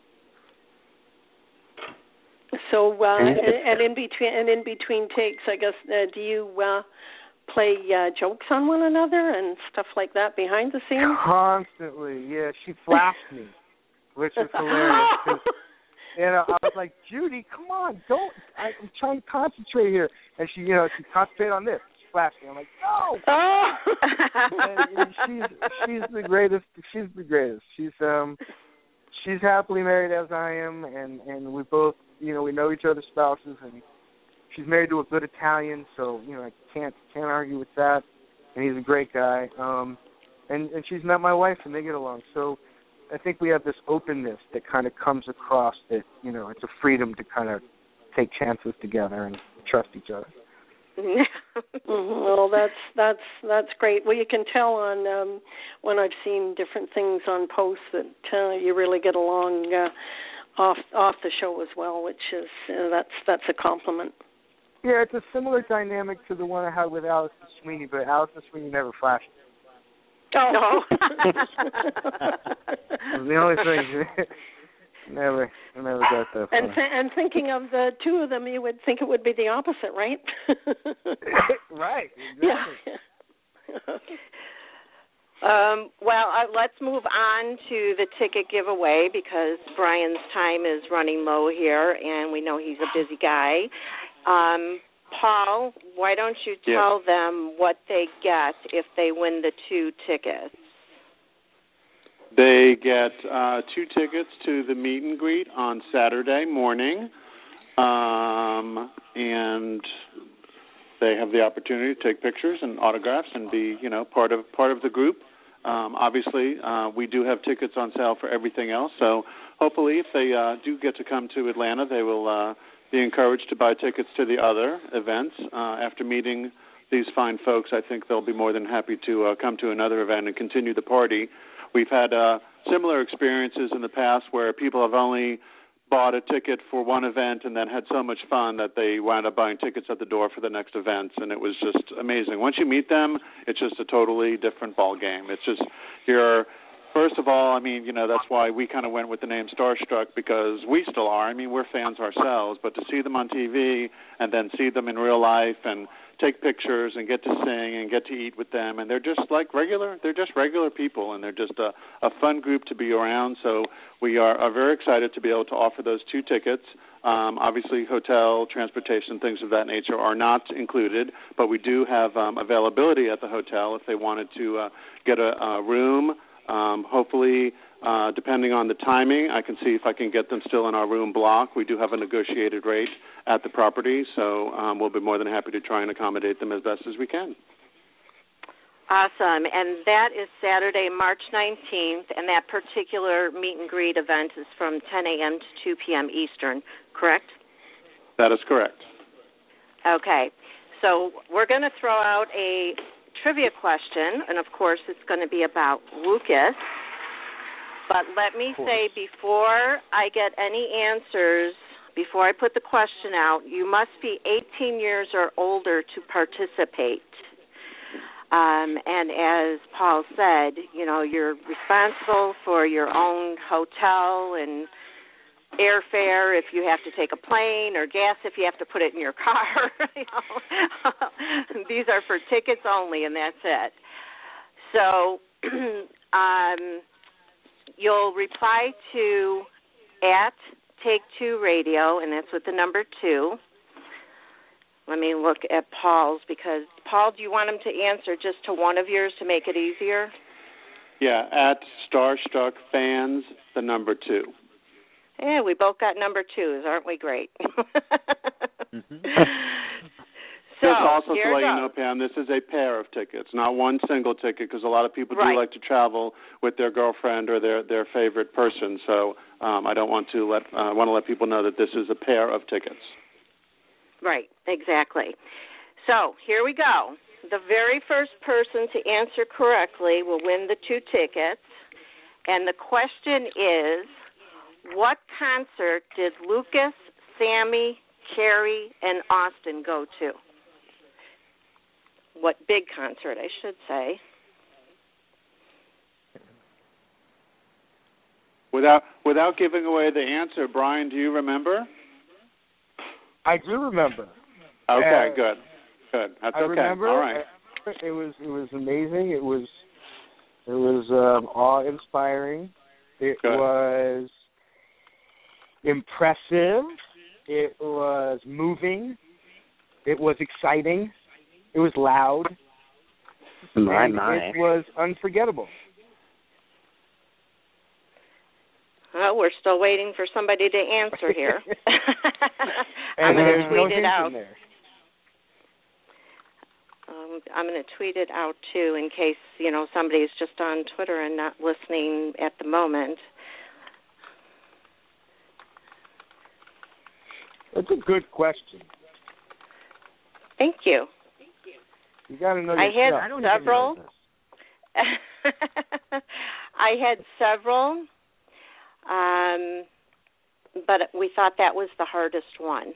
So, and in between takes, I guess, do you play jokes on one another and stuff like that behind the scenes? Constantly, yeah. She flashed me, which is hilarious. I was like, Judi, come on, don't. I'm trying to concentrate here. And she concentrated on this. She flashed me. I'm like, no. Oh. and she's the greatest. She's the greatest. She's happily married as I am, and we both, we know each other's spouses, and she's married to a good Italian, so I can't argue with that. And he's a great guy. And she's met my wife, and they get along. So I think we have this openness that kind of comes across that, it's a freedom to kind of take chances together and trust each other. Well, that's great. Well, you can tell on when I've seen different things on posts that you really get along off the show as well, which is that's a compliment. Yeah, it's a similar dynamic to the one I had with Allison Sweeney, but Allison Sweeney never flashed. Oh no. The only thing. Never got that far. And thinking of the two of them, you would think it would be the opposite, right? Right. Exactly. Yeah. Well, let's move on to the ticket giveaway because Bryan's time is running low here, and we know he's a busy guy. Paul, why don't you tell them what they get if they win the 2 tickets? They get 2 tickets to the meet and greet on Saturday morning, and they have the opportunity to take pictures and autographs and be, part of the group. Obviously, we do have tickets on sale for everything else, so hopefully if they do get to come to Atlanta, they will be encouraged to buy tickets to the other events. After meeting these fine folks, I think they'll be more than happy to come to another event and continue the party. We've had similar experiences in the past where people have only bought a ticket for one event and then had so much fun that they wound up buying tickets at the door for the next events, and it was just amazing. Once you meet them, it's just a totally different ball game. It's just first of all, that's why we kind of went with the name Starstruck, because we still are. We're fans ourselves, but to see them on TV and then see them in real life and take pictures and get to sing and get to eat with them, and they're just regular people, and they're just a fun group to be around. So we are very excited to be able to offer those 2 tickets. Obviously, hotel, transportation, things of that nature are not included, but we do have availability at the hotel if they wanted to get a room Hopefully, depending on the timing, I can see if I can get them still in our room block. We do have a negotiated rate at the property, so we'll be more than happy to try and accommodate them as best as we can. Awesome. And that is Saturday, March 19th, and that particular meet and greet event is from 10 a.m. to 2 p.m. Eastern, correct? That is correct. Okay. So we're going to throw out a trivia question, and of course it's going to be about Lucas. But let me say, before I get any answers, before I put the question out, you must be 18 years or older to participate. And as Paul said, you're responsible for your own hotel and airfare if you have to take a plane, or gas if you have to put it in your car. These are for tickets only, and that's it. So you'll reply to @Take2Radio, and that's with the number 2. Let me look at Paul's, because, Paul, do you want him to answer just to one of yours to make it easier? Yeah, @StarstruckFans, the number 2. Yeah, we both got number 2s, aren't we great? Mm-hmm. So, just also to let you know, Pam, this is a pair of tickets, not one single ticket, because a lot of people do like to travel with their girlfriend or their favorite person. So I don't want to want to let people know that this is a pair of tickets. Right, exactly. So here we go. The very first person to answer correctly will win the 2 tickets. And the question is, what concert did Lucas, Sammy, Carrie, and Austin go to? What big concert, I should say. Without giving away the answer, Brian, do you remember? I do remember. Okay, good. That's I remember. All right. It was amazing. It was awe-inspiring. It was impressive. It was moving. It was exciting. It was loud. It was unforgettable. Well, we're still waiting for somebody to answer here. I'm going to tweet it out. I'm going to tweet it out, too, in case, somebody's just on Twitter and not listening at the moment. That's a good question. Thank you. You got to know yourself. I had several. I had several, but we thought that was the hardest one.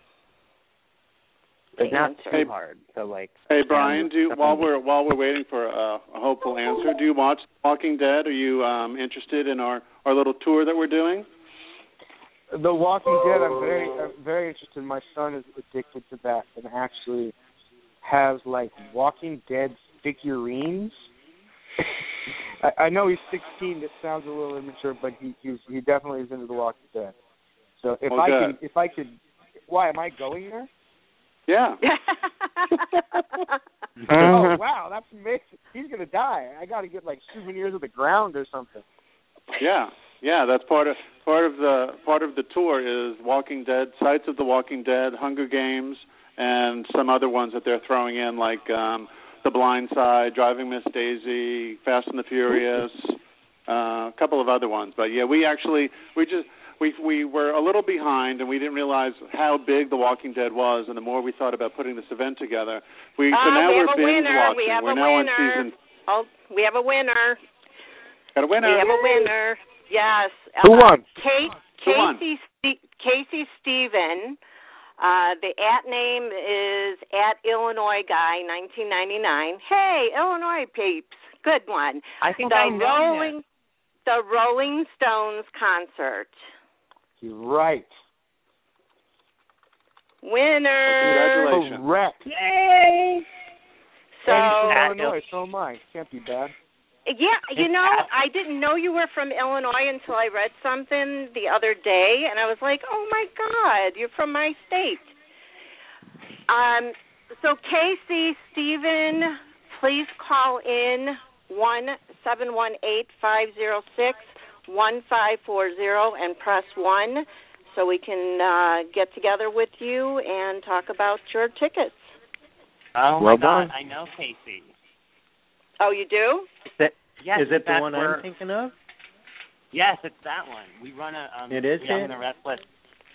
It's not too hard. So, hey, Brian, while we're waiting for a hopeful answer, do you watch Walking Dead? Are you interested in our little tour that we're doing? The Walking Dead, I'm very interested. My son is addicted to that and actually has Walking Dead figurines. I know he's 16. It sounds a little immature, but he definitely is into The Walking Dead. So if I could, why am I going there? Yeah. Oh wow, that's amazing. He's gonna die. I got to get souvenirs of the ground or something. Yeah. That's part of the tour is Walking Dead, Sites of the Walking Dead, Hunger Games, and some other ones that they're throwing in, like The Blind Side, Driving Miss Daisy, Fast and the Furious, a couple of other ones. But yeah, we were a little behind, and we didn't realize how big The Walking Dead was. And the more we thought about putting this event together, so now we're binge watching. We're now on season. Oh, we have a winner. Got a winner. We have a winner. Yes. Who won? Casey Stephen. The @name is @IllinoisGuy1999. Hey, Illinois peeps. Good one. I think I know him. The Rolling Stones concert. You're right. Winner. Congratulations. Correct. Yay. So, Illinois, so am I. Can't be bad. Yeah, I didn't know you were from Illinois until I read something the other day, and I was like, oh, my God, you're from my state. So, Casey, Stephen, please call in 1-718-506-1540 and press 1 so we can get together with you and talk about your tickets. Oh, well my God, done. I know Casey. Oh, you do? Yes, is it the one I'm thinking of? Yes, it's that one. We run a it is Young and the Restless.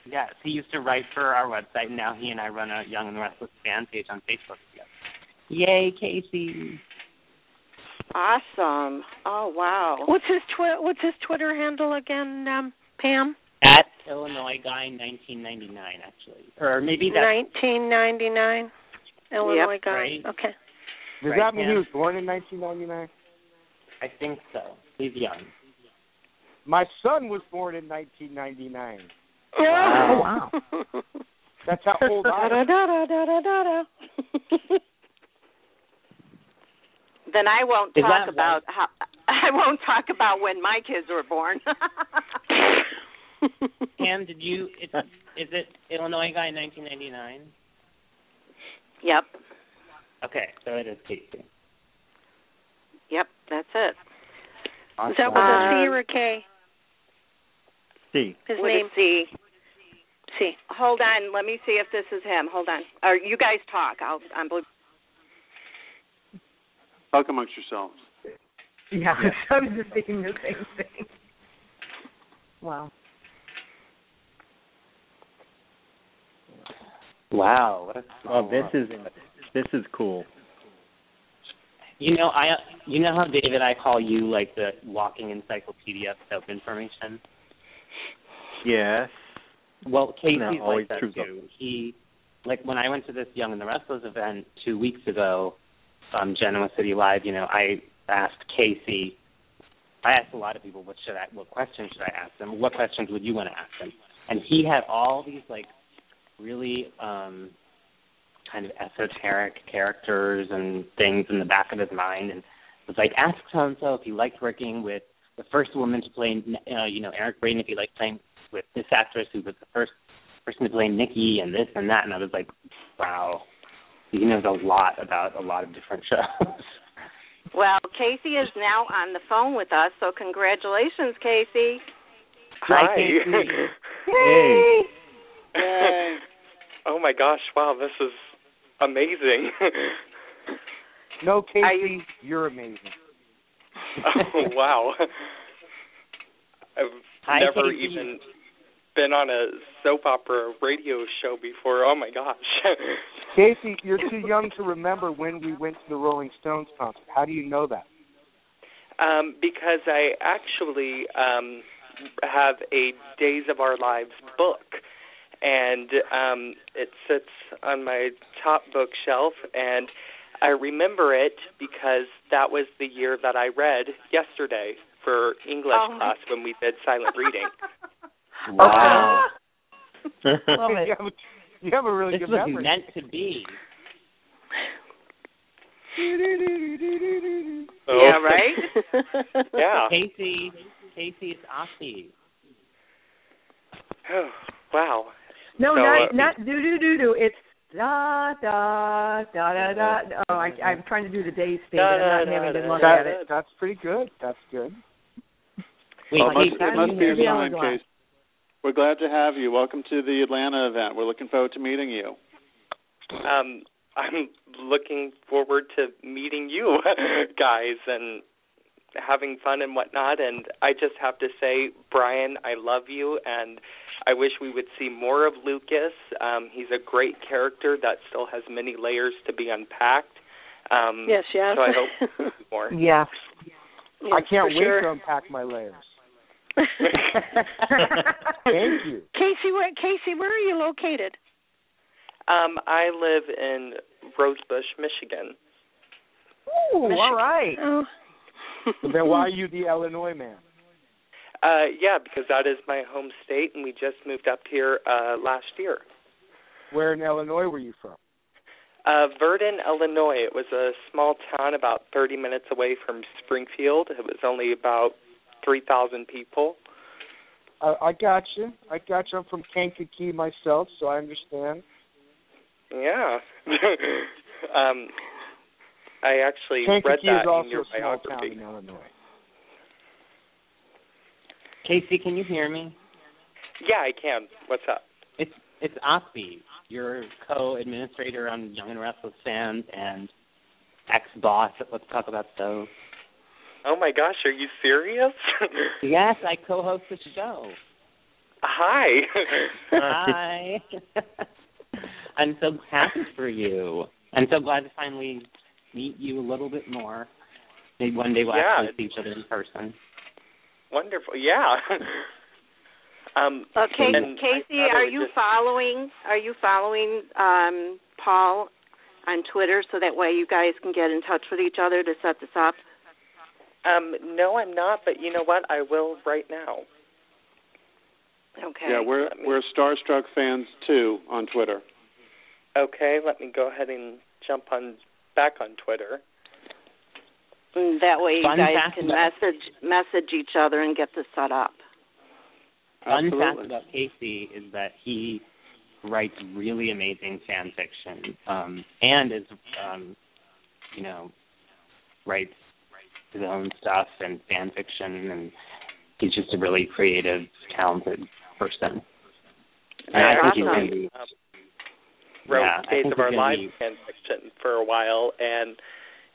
Yes, he used to write for our website, and now he and I run a Young and the Restless fan page on Facebook together. Yay, Casey! Awesome! Oh, wow! What's his Twitter handle again, Pam? At Illinois Guy 1999, actually, or maybe that's 1999. Illinois Guy. Right. Okay. Does that mean he was born in 1999? I think so. He's young. My son was born in 1999. Wow. That's how old I am. Then I won't talk about when my kids were born. Pam, is it Illinois Guy 1999? Yep. Okay, so it is Casey. Yep, that's it. Awesome. Is that with a C or a K? C. His with name? A C. C. Hold on, let me see if this is him. Hold on. Or you guys talk. Talk amongst yourselves. Yeah, I was just thinking the same thing. Wow. Wow, what a this is cool. You know how David, I call you like the walking encyclopedia of soap information. Yes. Well, Casey's like that too. He, like when I went to this Young and the Restless event 2 weeks ago, Genoa City Live. I asked Casey. I asked a lot of people, what questions should I ask them? What questions would you want to ask them? And he had all these like really kind of esoteric characters and things in the back of his mind, and was like, ask so-and-so if he liked working with the first woman to play, Eric Braeden, if he liked playing with this actress who was the first person to play Nikki, and this and that. And I was like, wow, he knows a lot about a lot of different shows. Well, Casey is now on the phone with us, so congratulations, Casey. Hi, Casey. Hey. Yay. Oh my gosh! Wow, this is amazing. No, Casey, you're amazing. Oh wow! I've never Casey. even been on a soap opera radio show before. Oh my gosh! Casey, you're too young to remember when we went to the Rolling Stones concert. How do you know that? Because I actually have a Days of Our Lives book. And it sits on my top bookshelf, and I remember it because that was the year that I read yesterday for English class when we did silent reading. Wow. You have a really good memory. This was meant to be. Yeah, right? Yeah. Casey, it's Ossie. Oh, wow. No, So, not do. It's da da da da da. Oh, I'm trying to do the day state. I'm not having to look at it. That's pretty good. That's good. Wait, Well, it must be a Yeah, sign, Case. We're glad to have you. Welcome to the Atlanta event. We're looking forward to meeting you. I'm looking forward to meeting you guys and having fun and whatnot. And I just have to say, Bryan, I love you, and I wish we would see more of Lucas. He's a great character that still has many layers to be unpacked. Yes. So I hope we see more. Yeah. I can't wait to unpack my layers. Thank you. Casey, where are you located? I live in Rosebush, Michigan. Ooh, all right. Oh. Then why are you the Illinois man? Yeah, because that is my home state, and we just moved up here last year. Where in Illinois were you from? Verdon, Illinois. It was a small town about 30 minutes away from Springfield. It was only about 3,000 people. I got you. I'm from Kankakee myself, so I understand. Yeah. I actually read Kankakee that is also in your a small town biography. in Illinois. Casey, can you hear me? Yeah, I can. What's up? It's AKBI, your co-administrator on Young and Restless Fans and ex-boss at Let's Talk About Stove. Oh my gosh, are you serious? Yes, I co-host the show. Hi. Hi. I'm so happy for you. I'm so glad to finally meet you a little bit more. Maybe one day we'll actually see each other in person. Wonderful. Yeah. Casey, are you following Paul on Twitter so that way you guys can get in touch with each other to set this up? No, I'm not, but you know what? I will right now. Okay. Yeah, we're Starstruckfans2 on Twitter. Okay, let me go ahead and jump back on Twitter. That way you guys can message each other and get this set up. Fun fact about Casey is that he writes really amazing fan fiction, and is, writes his own stuff and fan fiction, and he's just a really creative, talented person. And I think he's going to be... wrote Days of Our Lives fan fiction for a while, and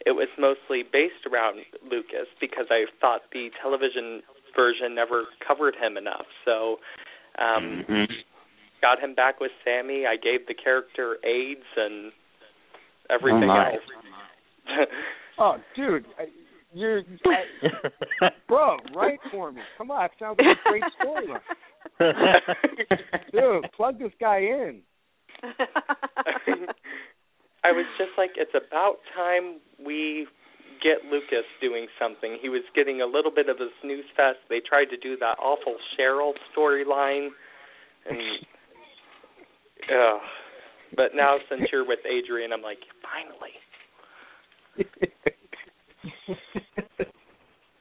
it was mostly based around Lucas because I thought the television version never covered him enough. So got him back with Sammy. I gave the character AIDS and everything else. Oh, dude, bro, write for me. Come on, it sounds like a great storyline. Dude, plug this guy in. I was just like, it's about time we get Lucas doing something. He was getting a little bit of a snooze fest. They tried to do that awful Cheryl storyline, and but now since you're with Adrian, I'm like, finally.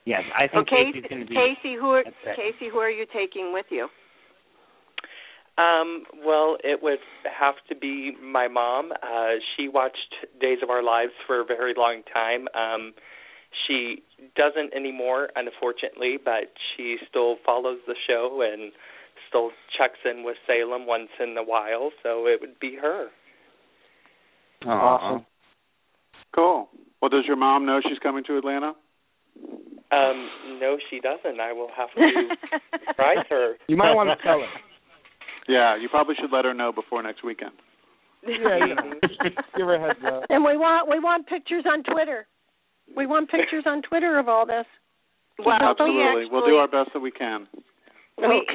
Yes, I think Casey's going to be... Casey, who are you taking with you? Well, it would have to be my mom. She watched Days of Our Lives for a very long time. She doesn't anymore, unfortunately, but she still follows the show and still checks in with Salem once in a while, so it would be her. Awesome. Cool. Well, does your mom know she's coming to Atlanta? No, she doesn't. I will have to surprise her. You might want to tell her. Yeah, you probably should let her know before next weekend. Yeah, give her a heads up. And we want pictures on Twitter. We want pictures on Twitter of all this. Well, absolutely. We'll do our best that we can. We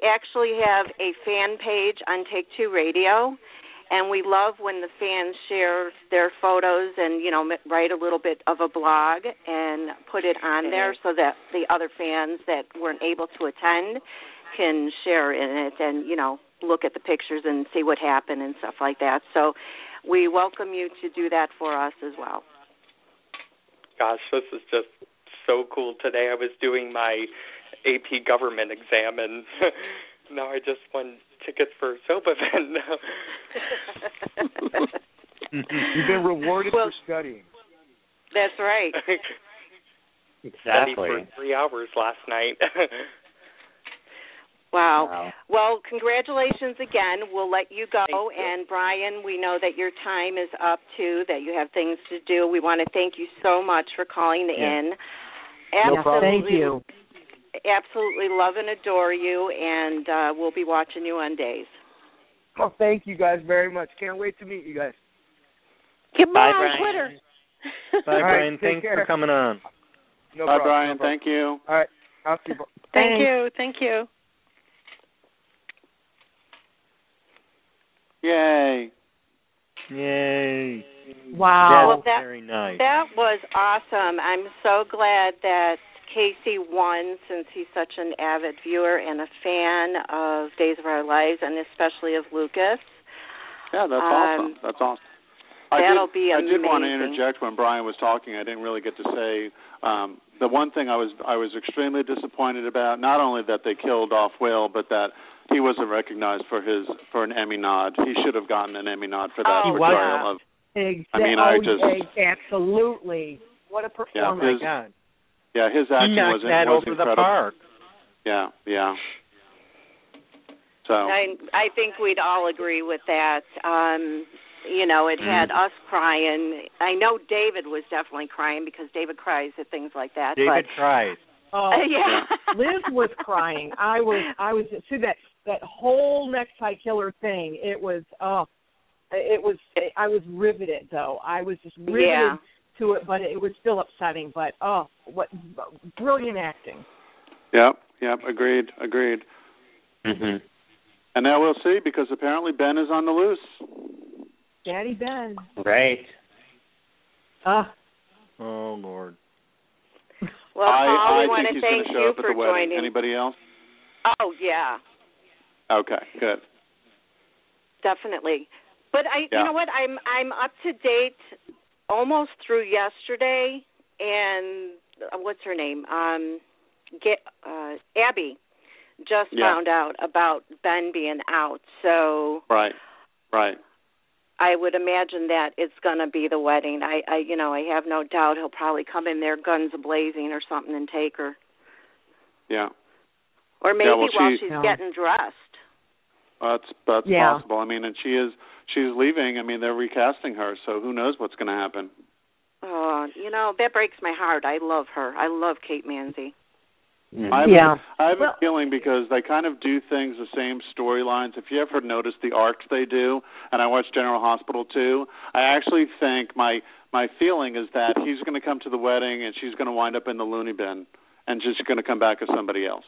actually have a fan page on Take Two Radio, and we love when the fans share their photos and, write a little bit of a blog and put it on there so that the other fans that weren't able to attend can share in it and, look at the pictures and see what happened and stuff like that. So we welcome you to do that for us as well. Gosh, this is just so cool. Today I was doing my AP government exam, and now I just won tickets for a soap event. You've been rewarded for studying. That's right. Exactly. Studied for 3 hours last night. Wow. Well, congratulations again. We'll let you go. And, Bryan, we know that your time is up, too, that you have things to do. We want to thank you so much for calling in. No problem. Thank you. Absolutely love and adore you, and we'll be watching you on Days. Oh, thank you guys very much. Can't wait to meet you guys. Get me on Twitter. Bye, Bryan. Thanks for coming on. No Bye, problem. Bryan. Thank you. All right. I'll see you. Thank you. Yay. Wow. Well, very nice. That was awesome. I'm so glad that Casey won, since he's such an avid viewer and a fan of Days of Our Lives, and especially of Lucas. Yeah, that's awesome. That's awesome. That'll be amazing. I did want to interject when Bryan was talking. I didn't really get to say the one thing I was extremely disappointed about. Not only that they killed off Will, but that he wasn't recognized for an Emmy nod. He should have gotten an Emmy nod for that portrayal Absolutely. What a performance! He His acting was that over incredible. the park. Yeah. So I think we'd all agree with that. It had us crying. I know David was definitely crying because David cries at things like that. David cries. Oh, yeah. Liz was crying. I was see that whole necktie killer thing. I was riveted though. I was just riveted to it, but it was still upsetting. But what brilliant acting. Yep, agreed. Mhm. And now we'll see because apparently Ben is on the loose. Daddy Ben. Right. Oh Lord. Well, Paul, we want think to he's going thank to show you up at for the wedding. joining. Anybody else? Oh yeah. Okay, good. Definitely. But you know what? I'm up to date almost through yesterday, and what's her name? Abby just found out about Ben being out. So right. I would imagine that it's going to be the wedding. I have no doubt he'll probably come in there guns a-blazing or something and take her. Yeah. Or maybe while she's getting dressed. That's possible. I mean, and she's leaving. I mean, they're recasting her, so who knows what's going to happen. Oh, that breaks my heart. I love her. I love Kate Manzi. I have a feeling because they kind of do things the same storylines. If you ever notice the arcs they do, and I watch General Hospital too, I actually think my feeling is that he's going to come to the wedding and she's going to wind up in the loony bin and just going to come back as somebody else.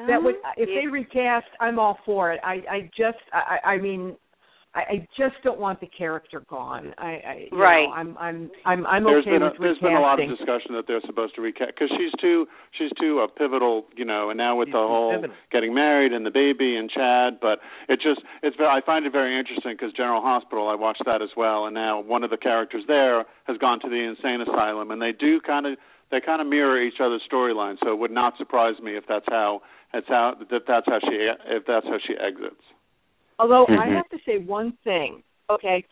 That would, if they recast, I'm all for it. I just don't want the character gone. I'm okay with recasting. There's been a lot of discussion that they're supposed to recast because she's too pivotal, and now with the whole getting married and the baby and Chad. But I find it very interesting because General Hospital, I watched that as well, and now one of the characters there has gone to the insane asylum, and they kind of mirror each other's storylines. So it would not surprise me if that's how she exits. Although I have to say one thing, okay.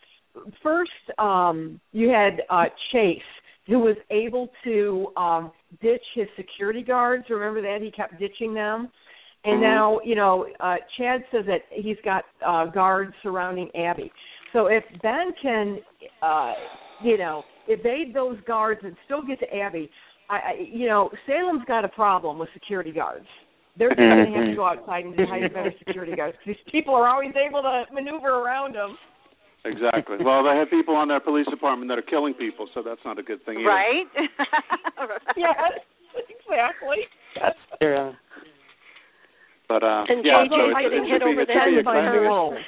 First, you had Chase, who was able to ditch his security guards. Remember that? He kept ditching them. And now, Chad says that he's got guards surrounding Abby. So if Ben can, evade those guards and still get to Abby, Salem's got a problem with security guards. They're just going to have to go outside and hire better security guards. These people are always able to maneuver around them. Exactly. Well, they have people on their police department that are killing people, so that's not a good thing either. Right? Yes, exactly. Yeah. But, I think hit over the head by her role.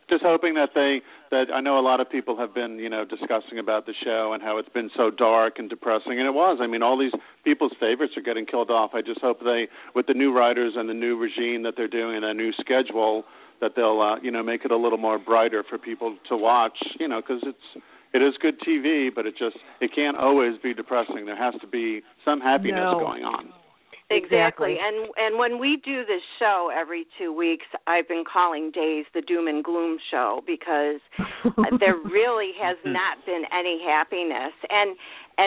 Just hoping that I know a lot of people have been, discussing about the show and how it's been so dark and depressing, and it was. I mean, all these people's favorites are getting killed off. I just hope with the new writers and the new regime that they're doing and a new schedule, that they'll, make it a little more brighter for people to watch, because it is good TV, but it can't always be depressing. There has to be some happiness going on. Exactly. And when we do this show every 2 weeks, I've been calling days the doom and gloom show because there really has not been any happiness. And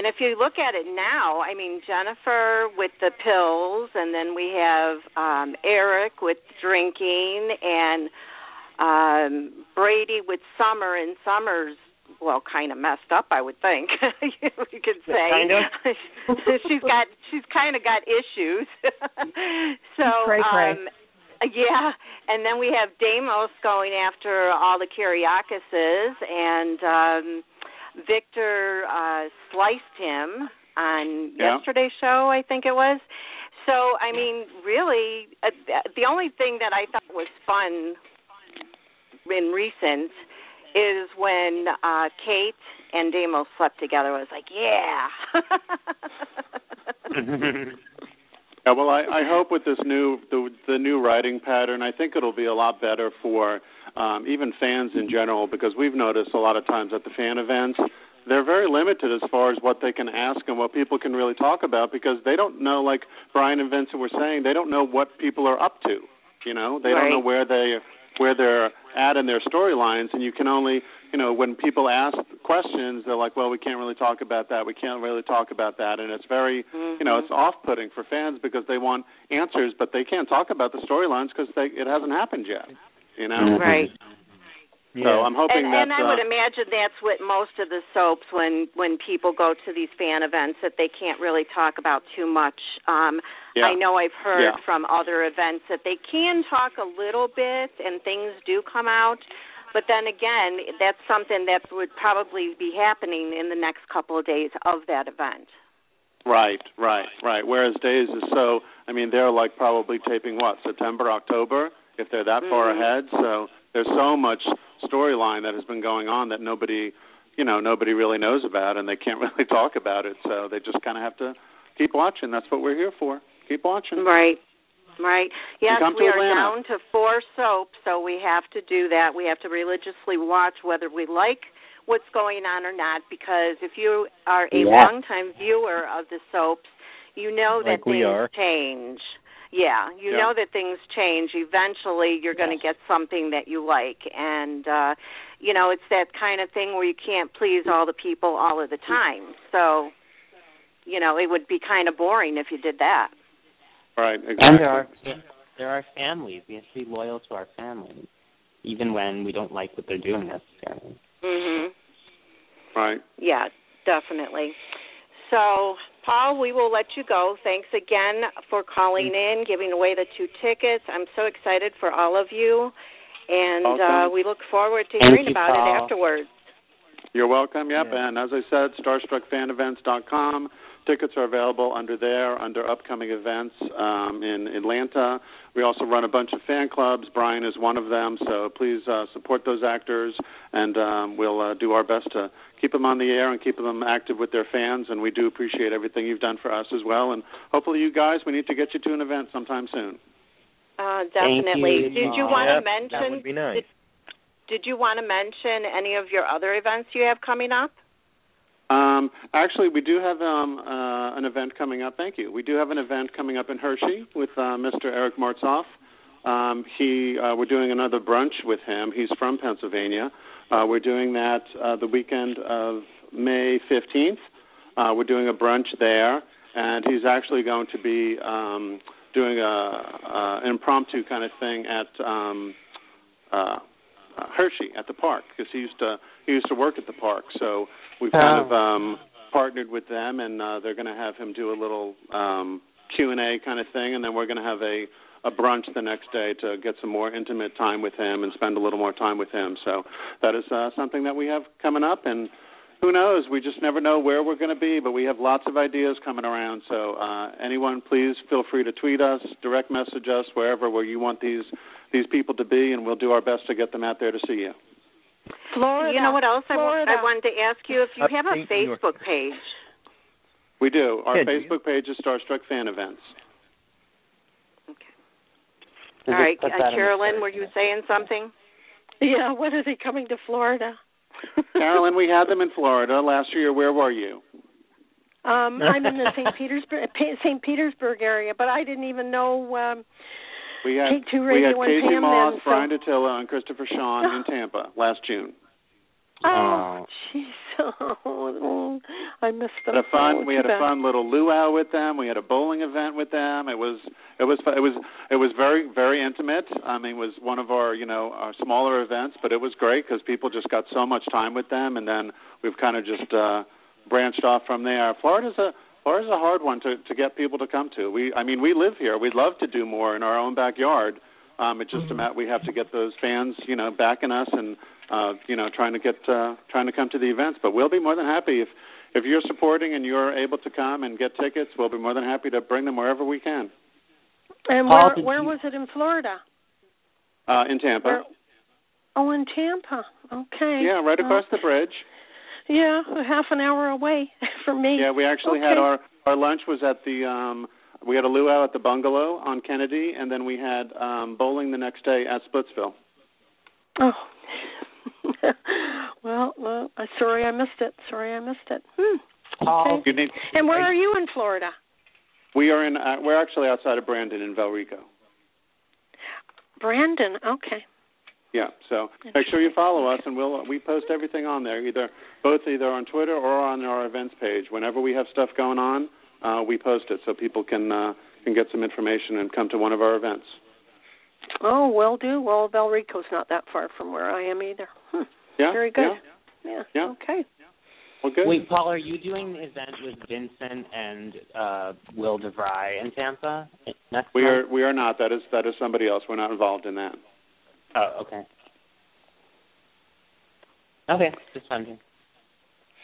if you look at it now, I mean, Jennifer with the pills, and then we have Eric with drinking, and Brady with Summer, and Summer's kind of messed up, I would think. You could say. Kind of. she's kind of got issues. So, yeah. And then we have Deimos going after all the Kiriakises, and Victor sliced him on yesterday's show, I think it was. So, I mean, really, the only thing that I thought was fun in recent is when Kate and Deimos slept together. I was like, yeah. Yeah, well, I hope with this the new writing pattern, I think it'll be a lot better for even fans in general, because we've noticed a lot of times at the fan events, they're very limited as far as what they can ask and what people can really talk about, because they don't know, like Bryan and Vincent were saying, they don't know what people are up to. They don't know where their add in their storylines, and you can only, when people ask questions, they're like, well, we can't really talk about that. We can't really talk about that. And it's very, it's off-putting for fans because they want answers, but they can't talk about the storylines because it hasn't happened yet, Right. So I'm hoping and I would imagine that's what most of the soaps, when people go to these fan events, that they can't really talk about too much. I know I've heard from other events that they can talk a little bit and things do come out, but then again, that's something that would probably be happening in the next couple of days of that event. Right. Whereas Days is they're like probably taping September, October, if they're that far ahead. So there's so much storyline that has been going on that nobody really knows about, and they can't really talk about it. So they just kind of have to keep watching. That's what we're here for. Keep watching. Right. Yes, we are Atlanta. down to 4 soaps, so we have to do that. We have to religiously watch whether we like what's going on or not, because if you are a longtime viewer of the soaps, you know that things change. Yeah, you know that things change. Eventually, you're going to get something that you like. And, it's that kind of thing where you can't please all the people all of the time. So, it would be kind of boring if you did that. Right, exactly. And there are families. We have to be loyal to our families, even when we don't like what they're doing necessarily. Right. Yeah, definitely. So, Paul, we will let you go. Thanks again for calling in, giving away the 2 tickets. I'm so excited for all of you, and we look forward to hearing about it afterwards. You're welcome, yep. Yeah. And as I said, StarstruckFanEvents.com. Tickets are available under upcoming events in Atlanta. We also run a bunch of fan clubs. Bryan is one of them, so please support those actors, and we'll do our best to keep them on the air and keep them active with their fans, and we do appreciate everything you've done for us as well. And hopefully you guys, we need to get you to an event sometime soon. Definitely. Did you want to mention? That would be nice. Did you want to mention any of your other events you have coming up? Actually, we do have an event coming up. Thank you. We do have an event coming up in Hershey with Mr. Eric Martzoff. We're doing another brunch with him. He's from Pennsylvania. We're doing that the weekend of May 15th. We're doing a brunch there, and he's actually going to be doing an impromptu kind of thing at Hershey at the park, because he used to work at the park. So we've kind of partnered with them, and they're going to have him do a little Q&A kind of thing, and then we're going to have a brunch the next day to get some more intimate time with him and spend a little more time with him. So that is something that we have coming up, and who knows? We just never know where we're going to be, but we have lots of ideas coming around. So anyone, please feel free to tweet us, direct message us, where you want these people to be, and we'll do our best to get them out there to see you. Florida. You know what else I wanted to ask you? If you have a Facebook page. We do. Our Facebook page is Starstruck Fan Events. Okay. All right. Carolyn, were you saying something? Yeah, when are they coming to Florida? Carolyn, we had them in Florida last year. Where were you? I'm in the St. Petersburg area, but I didn't even know we had Casey Moss, Bryan Dattilo, and Christopher Sean in Tampa last June. Oh, jeez! I missed them. We had a fun little luau with them. We had a bowling event with them. It was very, very intimate. I mean, it was one of our our smaller events, but it was great because people just got so much time with them, and then we've kind of just branched off from there. Florida's a hard one to get people to come to. We live here. We'd love to do more in our own backyard. It's just we have to get those fans, backing us and trying to come to the events. But we'll be more than happy if you're supporting and you're able to come and get tickets. We'll be more than happy to bring them wherever we can. And where was it in Florida? In Tampa. In Tampa. Okay. Yeah, right across the bridge. Yeah, half an hour away from me. Yeah, we actually had our lunch was at the we had a luau at the bungalow on Kennedy, and then we had bowling the next day at Splitsville. Oh. well, sorry I missed it. Okay. And where are you in Florida? We're actually outside of Brandon in Valrico. Brandon, okay. Yeah, so make sure you follow us, and we post everything on there, either on Twitter or on our events page. Whenever we have stuff going on, we post it so people can get some information and come to one of our events. Oh, will do. Well, Valrico's not that far from where I am either. Yeah, very good. Yeah. Okay. Well, good. Wait, Paul, are you doing the event with Vincent and Will DeVry in Tampa next month? We are not. That is somebody else. We're not involved in that. Oh, okay. Okay, just wondering.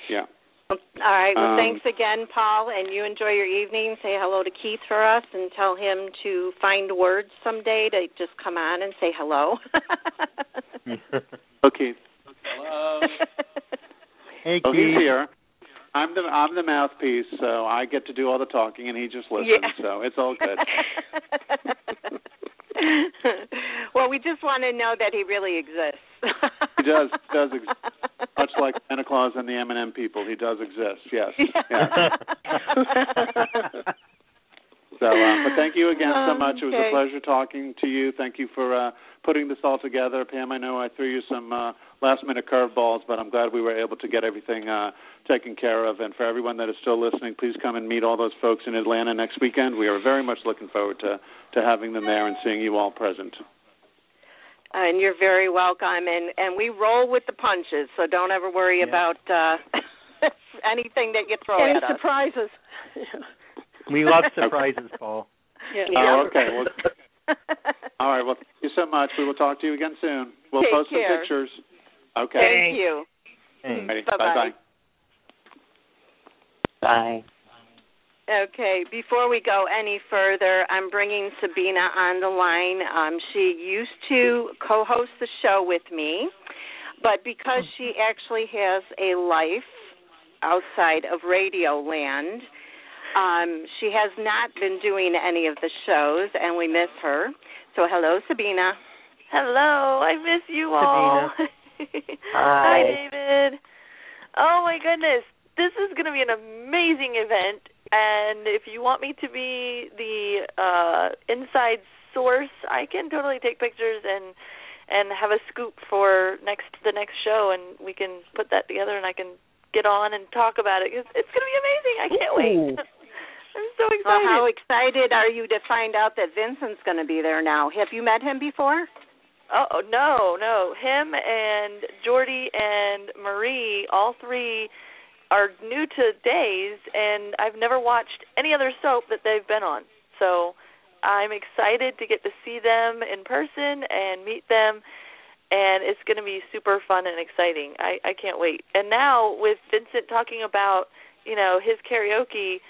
Yeah. All right. Well, thanks again, Paul, and you enjoy your evening. Say hello to Keith for us and tell him to find words someday to just come on and say hello. Okay. Hello. Hey, Keith. Oh, he's here. I'm the mouthpiece, so I get to do all the talking, and he just listens. Yeah. So it's all good. Well, we just want to know that he really exists. He does exist. Much like Santa Claus and the M&M people, he does exist. Yes. Yeah. So, but thank you again so much. It was a pleasure talking to you. Thank you for putting this all together. Pam, I know I threw you some last-minute curveballs, but I'm glad we were able to get everything taken care of. And for everyone that is still listening, please come and meet all those folks in Atlanta next weekend. We are very much looking forward to having them there and seeing you all present. And you're very welcome. And we roll with the punches, so don't ever worry about anything that you throw at us. Any surprises. We love surprises, Paul. Yeah. Oh, okay. Well, all right. Well, thank you so much. We will talk to you again soon. We'll post some pictures. Okay. Thank you. Thanks. Bye-bye. Bye. Okay, before we go any further, I'm bringing Sabina on the line. She used to co-host the show with me, but because she actually has a life outside of Radio Land, she has not been doing any of the shows, and we miss her. So hello, Sabina. Hello, I miss you all. Hi, David. Oh, my goodness. This is going to be an amazing event, and if you want me to be the inside source, I can totally take pictures and have a scoop for the next show, and we can put that together, and I can get on and talk about it. It's going to be amazing. I can't wait. I'm so excited. Well, how excited are you to find out that Vincent's going to be there now? Have you met him before? Oh, no. Him and Jordi and Marie, all three are new to Days, and I've never watched any other soap that they've been on. So I'm excited to get to see them in person and meet them, and it's going to be super fun and exciting. I can't wait. And now with Vincent talking about, his karaoke,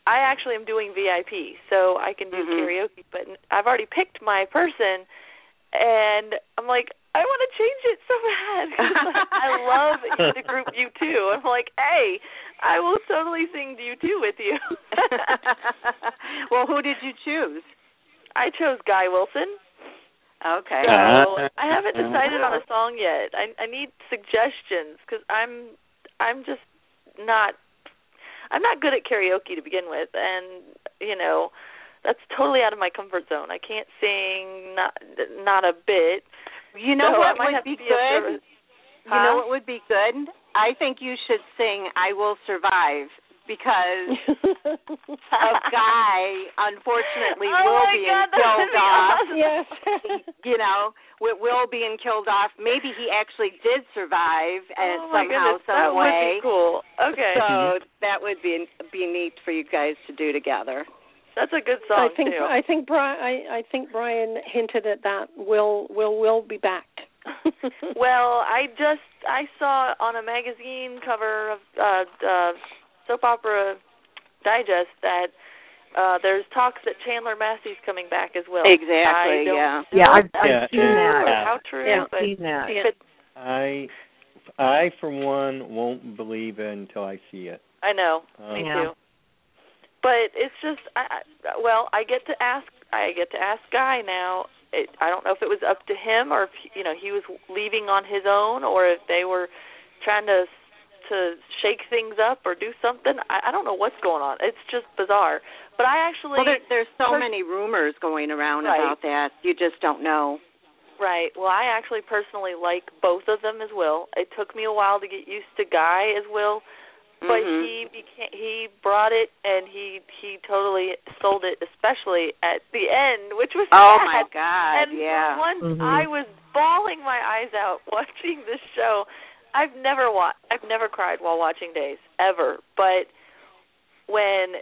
I actually am doing VIP, so I can do karaoke, but I've already picked my person, and I'm like, I want to change it so bad. I love the group U2. I'm like, hey, I will totally sing U2 with you. Well, who did you choose? I chose Guy Wilson. Okay. So I haven't decided on a song yet. I need suggestions because I'm not good at karaoke to begin with, and that's totally out of my comfort zone. I can't sing, not a bit. You know what would be good? You know what would be good? I think you should sing "I Will Survive" because a guy, unfortunately, will be killed off. Yes. Will being killed off. Maybe he actually did survive somehow, some way. That would be cool. Okay. So that would be neat for you guys to do together. That's a good song too. I think Bryan hinted at that. Will be back. Well, I saw on a magazine cover of Soap Opera Digest that there's talks that Chandler Massey's coming back as well. Exactly. I've seen that. How true? I've seen that. I for one won't believe it until I see it. I know. Me too. But it's just, I get to ask Guy now. I don't know if it was up to him or if he was leaving on his own or if they were trying to shake things up or do something. I don't know what's going on. It's just bizarre. But I actually there's so many rumors going around about that. You just don't know. Right. Well, I actually personally like both of them as Will. It took me a while to get used to Guy as Will, but he brought it, and he totally sold it, especially at the end, which was sad. My God! And for once, I was bawling my eyes out watching this show. I've never cried while watching Days ever, but when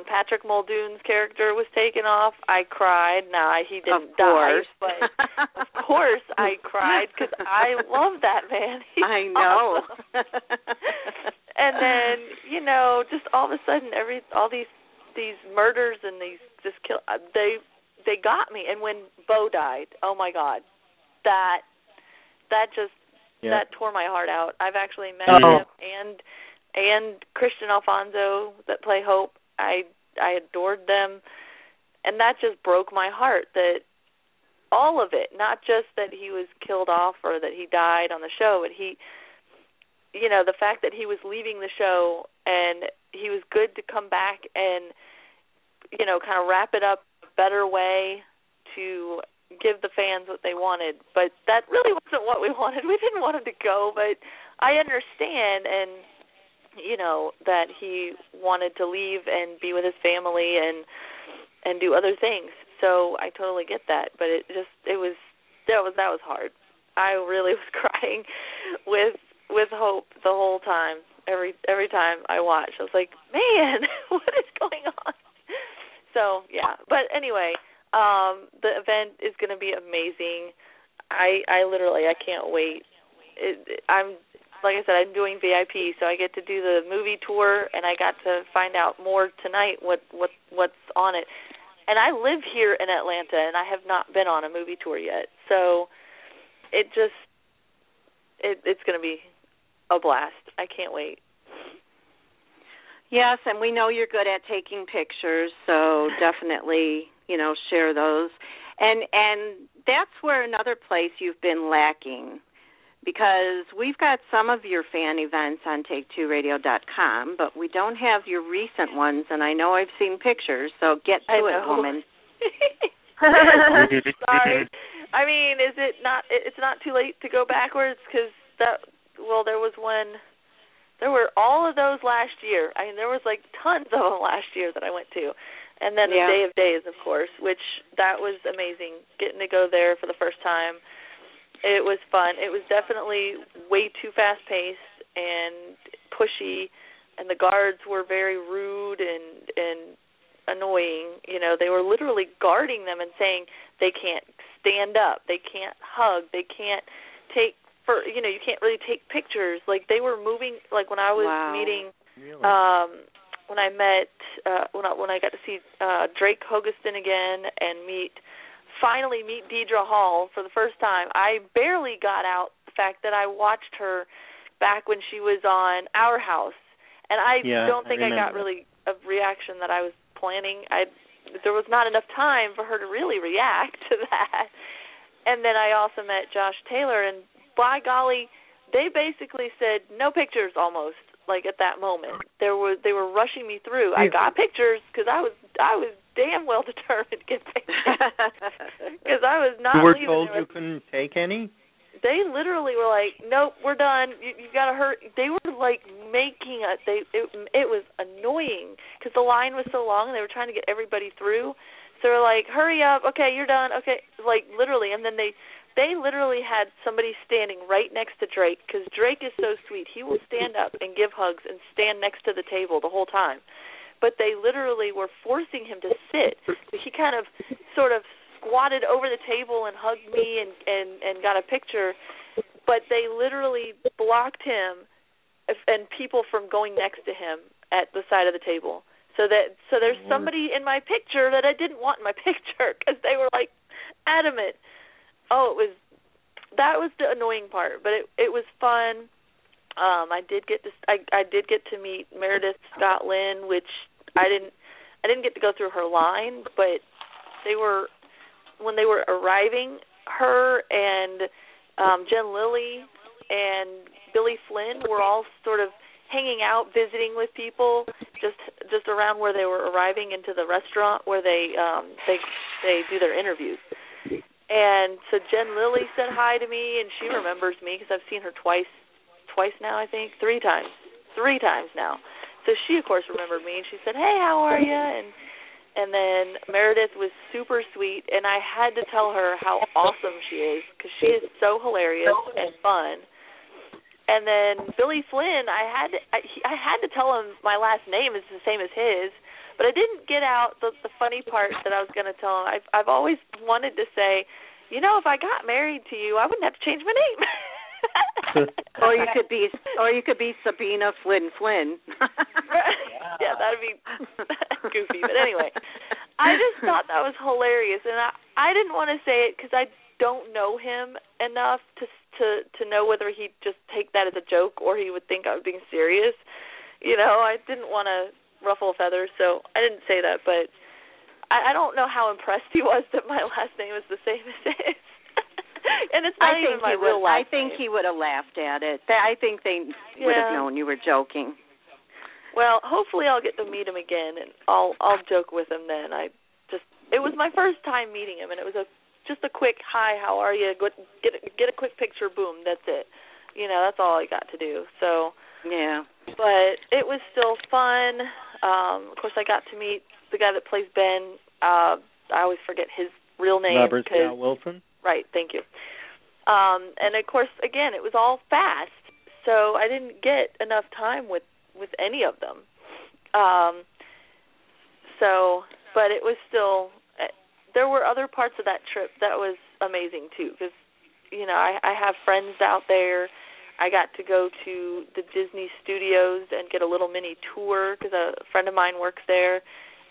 Patrick Muldoon's character was taken off, I cried. He didn't die, but of course I cried because I love that man. I know. Awesome. And then just all of a sudden, all these murders and these just kill, they got me. And when Bo died, oh my God, that tore my heart out. I've actually met him and Christian Alfonso that play Hope. I adored them, and that just broke my heart. That all of it, not just that he was killed off or that he died on the show, but the fact that he was leaving the show and he was good to come back and kind of wrap it up a better way to give the fans what they wanted. But that really wasn't what we wanted. We didn't want him to go, but I understand, and that he wanted to leave and be with his family and do other things. So I totally get that, but that was hard. I really was crying with Hope the whole time. Every time I watched, I was like, man, what is going on? So yeah, but anyway, the event is going to be amazing. I can't wait. Like I said, I'm doing VIP, so I get to do the movie tour, and I got to find out more tonight what's on it. And I live here in Atlanta, and I have not been on a movie tour yet, so it's going to be a blast. I can't wait. Yes, and we know you're good at taking pictures, so definitely, share those. And that's where another place you've been lacking, because we've got some of your fan events on Take2Radio.com, but we don't have your recent ones, and I know I've seen pictures, so get to it, woman. Sorry. I mean, it's not too late to go backwards, because there were all of those last year. I mean, there was like tons of them last year that I went to. And then the Day of Days, of course, which that was amazing, getting to go there for the first time. It was fun. It was definitely way too fast-paced and pushy, and the guards were very rude and annoying. They were literally guarding them and saying they can't stand up, they can't hug, they can't take you can't really take pictures. Like, they were moving. Like, when I was meeting, when I met, when I got to see Drake Hogestyn again and finally meet Deidre Hall for the first time, I barely got out the fact that I watched her back when she was on Our House, and I don't think I got really a reaction that I was planning. There was not enough time for her to really react to that. And then I also met Josh Taylor, and by golly, they basically said no pictures almost. Like, at that moment, they were rushing me through. I got pictures because I was damn well determined to get pictures because I was not. You were leaving. told you couldn't take any? They literally were like, "Nope, we're done. You got to hurry." They were like making it. It was annoying because the line was so long and they were trying to get everybody through. So they're like, "Hurry up! Okay, you're done. Okay," like literally, and then they literally had somebody standing right next to Drake, because Drake is so sweet. He will stand up and give hugs and stand next to the table the whole time. But they literally were forcing him to sit. So he kind of sort of squatted over the table and hugged me and got a picture. But they literally blocked him and people from going next to him at the side of the table. So there's somebody in my picture that I didn't want in my picture because they were like adamant. Oh, that was the annoying part, but it was fun. I did get to meet Meredith Scott Lynn, which I didn't get to go through her line, but when they were arriving, her and Jen Lilly and Billy Flynn were all sort of hanging out, visiting with people, just around where they were arriving into the restaurant where they do their interviews. And so Jen Lilly said hi to me, and she remembers me because I've seen her twice now, I think, 3 times now. So she, of course, remembered me, and she said, "Hey, how are you?" And then Meredith was super sweet, and I had to tell her how awesome she is because she is so hilarious and fun. And then Billy Flynn, I had to tell him my last name is the same as his, but I didn't get out the funny part that I was going to tell him. I've always wanted to say, if I got married to you, I wouldn't have to change my name. or you could be Sabina Flynn. Yeah, that'd be goofy. But anyway, I just thought that was hilarious, and I didn't want to say it because I don't know him enough to know whether he'd just take that as a joke or he would think I was being serious. I didn't want to ruffle feathers, so I didn't say that. But I don't know how impressed he was that my last name is the same as his. And it's not even my real last name. I think he would have laughed at it. I think they would have known you were joking. Well, hopefully I'll get to meet him again, and I'll joke with him then. It was my first time meeting him, and it was just a quick hi, how are you? Get a quick picture, boom, that's it. That's all I got to do. So yeah, but it was still fun. Of course, I got to meet the guy that plays Ben. I always forget his real name. Robert Scott Wilson. Right, thank you. And of course, again, it was all fast, so I didn't get enough time with any of them. But it was still. There were other parts of that trip that was amazing too, because I have friends out there. I got to go to the Disney Studios and get a little mini tour because a friend of mine works there,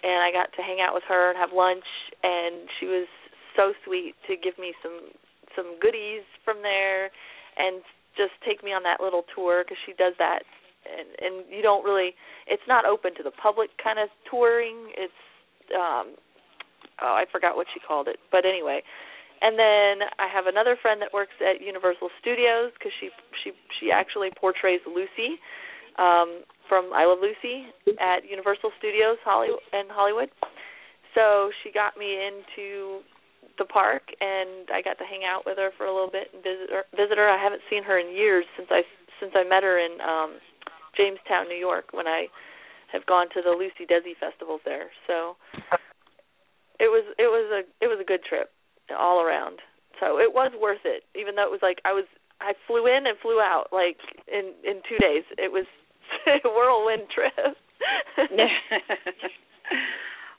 and I got to hang out with her and have lunch, and she was so sweet to give me some goodies from there and just take me on that little tour because she does that, and you don't really, it's not open to the public kind of touring. It's I forgot what she called it, but anyway. And then I have another friend that works at Universal Studios because she actually portrays Lucy from I Love Lucy at Universal Studios in Hollywood. So she got me into the park, and I got to hang out with her for a little bit and visit her. I haven't seen her in years since I met her in Jamestown, New York, when I have gone to the Lucy Desi festivals there. So it was a good trip all around. So it was worth it, even though it was like I flew in and flew out like in 2 days. It was a whirlwind trip.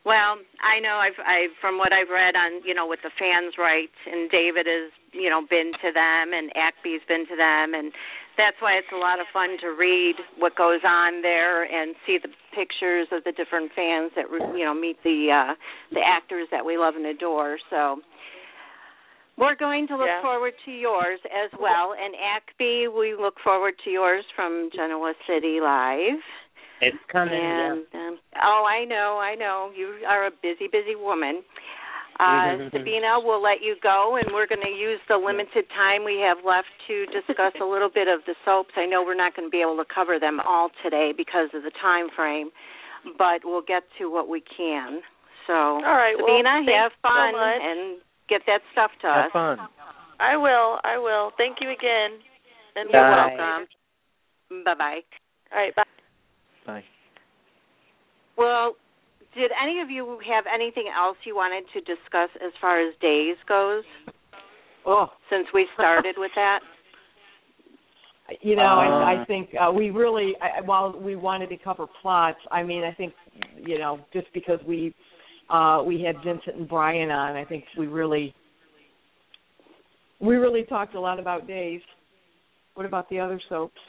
Well, I know I've from what I've read on, with the fans' rights, and David has, been to them, and AKBI's been to them, and that's why it's a lot of fun to read what goes on there and see the pictures of the different fans that, meet the actors that we love and adore. So we're going to look forward to yours as well, and AKBI, we look forward to yours from Genoa City Live. It's coming. And, I know. You are a busy woman. Sabina, we'll let you go, and we're going to use the limited time we have left to discuss a little bit of the soaps. I know we're not going to be able to cover them all today because of the time frame, but we'll get to what we can. So, all right, Sabina, have fun and get that stuff to us. Have fun. I will. Thank you again. And you're welcome. Bye-bye. All right, bye. Bye. Well, did any of you have anything else you wanted to discuss as far as days goes? Since we started with that? I think we really, while we wanted to cover plots, I think, just because we had Vincent and Bryan on, I think we really talked a lot about days. What about the other soaps?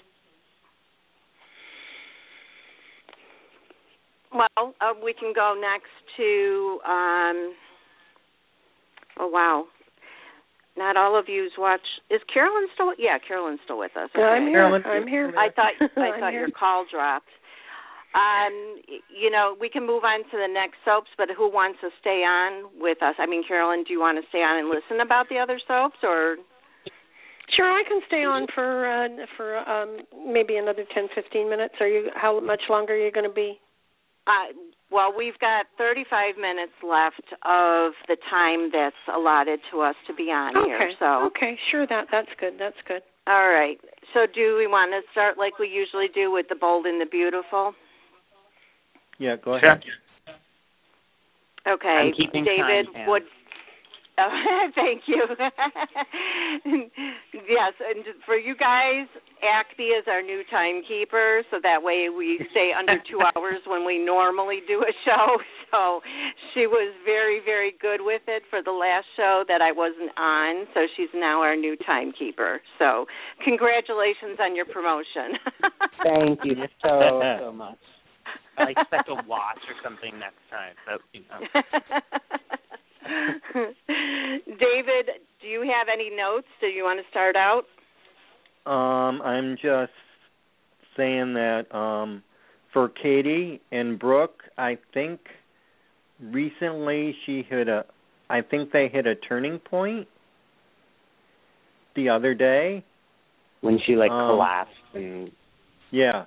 Well, we can go next to, not all of you's watch. Is Carolyn still? Yeah, Carolyn's still with us. Okay. I'm here. I thought your call dropped. We can move on to the next soaps, but who wants to stay on with us? Carolyn, do you want to stay on and listen about the other soaps, or? Sure, I can stay on for maybe another 10, 15 minutes. How much longer are you going to be? Well, we've got 35 minutes left of the time that's allotted to us to be on here. So sure, that's good. That's good. All right. So do we want to start like we usually do with the bold and the beautiful? Yeah, go ahead. Okay. I'm keeping David, time, would thank you. Yes, and for you guys, AKBI is our new timekeeper, so that way we stay under 2 hours when we normally do a show. So she was very, very good with it for the last show that I wasn't on, so she's now our new timekeeper. So congratulations on your promotion. Thank you so much. I expect a watch or something next time. So, David, do you have any notes? Do you want to start out? I'm just saying that for Katie and Brooke, I think recently I think they hit a turning point the other day. When she collapsed and yeah.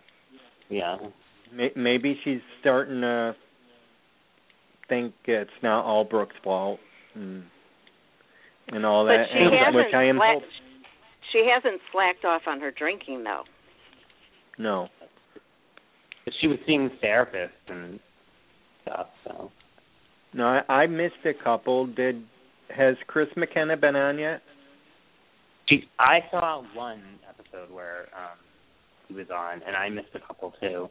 Maybe she's starting to think it's not all Brooke's fault and all that. Which I am hoping. She hasn't slacked off on her drinking, though. No. She was seeing therapists and stuff, so. No, I missed a couple. Has Chris McKenna been on yet? I saw one episode where he was on, and I missed a couple, too.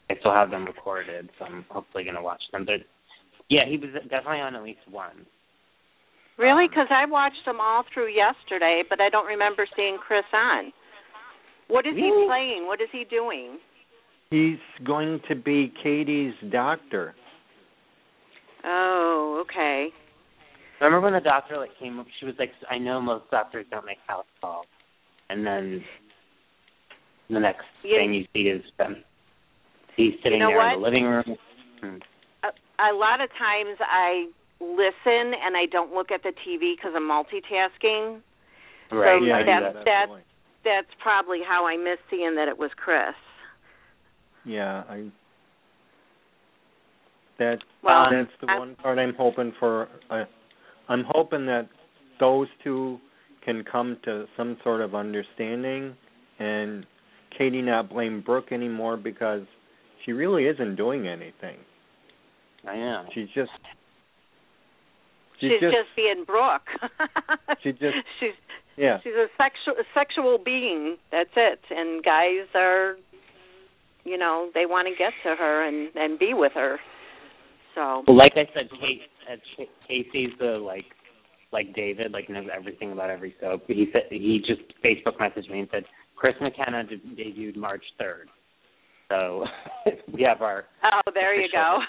I still have them recorded, so I'm hopefully going to watch them. But, yeah, he was definitely on at least one. Really? Because I watched them all through yesterday, but I don't remember seeing Chris on. What is he playing? What is he doing? He's going to be Katie's doctor. Oh, okay. Remember when the doctor came up? She was like, "I know most doctors don't make house calls," and then the next thing you see is he's sitting there in the living room. A lot of times I listen and I don't look at the TV because I'm multitasking. Right. So yeah, that's probably how I missed seeing that it was Chris. Yeah, that's the one part I'm hoping for. I'm hoping that those two can come to some sort of understanding and Katie not blame Brooke anymore because she really isn't doing anything. I know. She's just being Brooke. she's a sexual being. That's it. And guys are, they want to get to her and be with her. So. Well, like I said, Casey's the like David, knows everything about every soap. He just Facebook messaged me and said Chris McKenna debuted March 3rd. So we have our. Oh, there you go.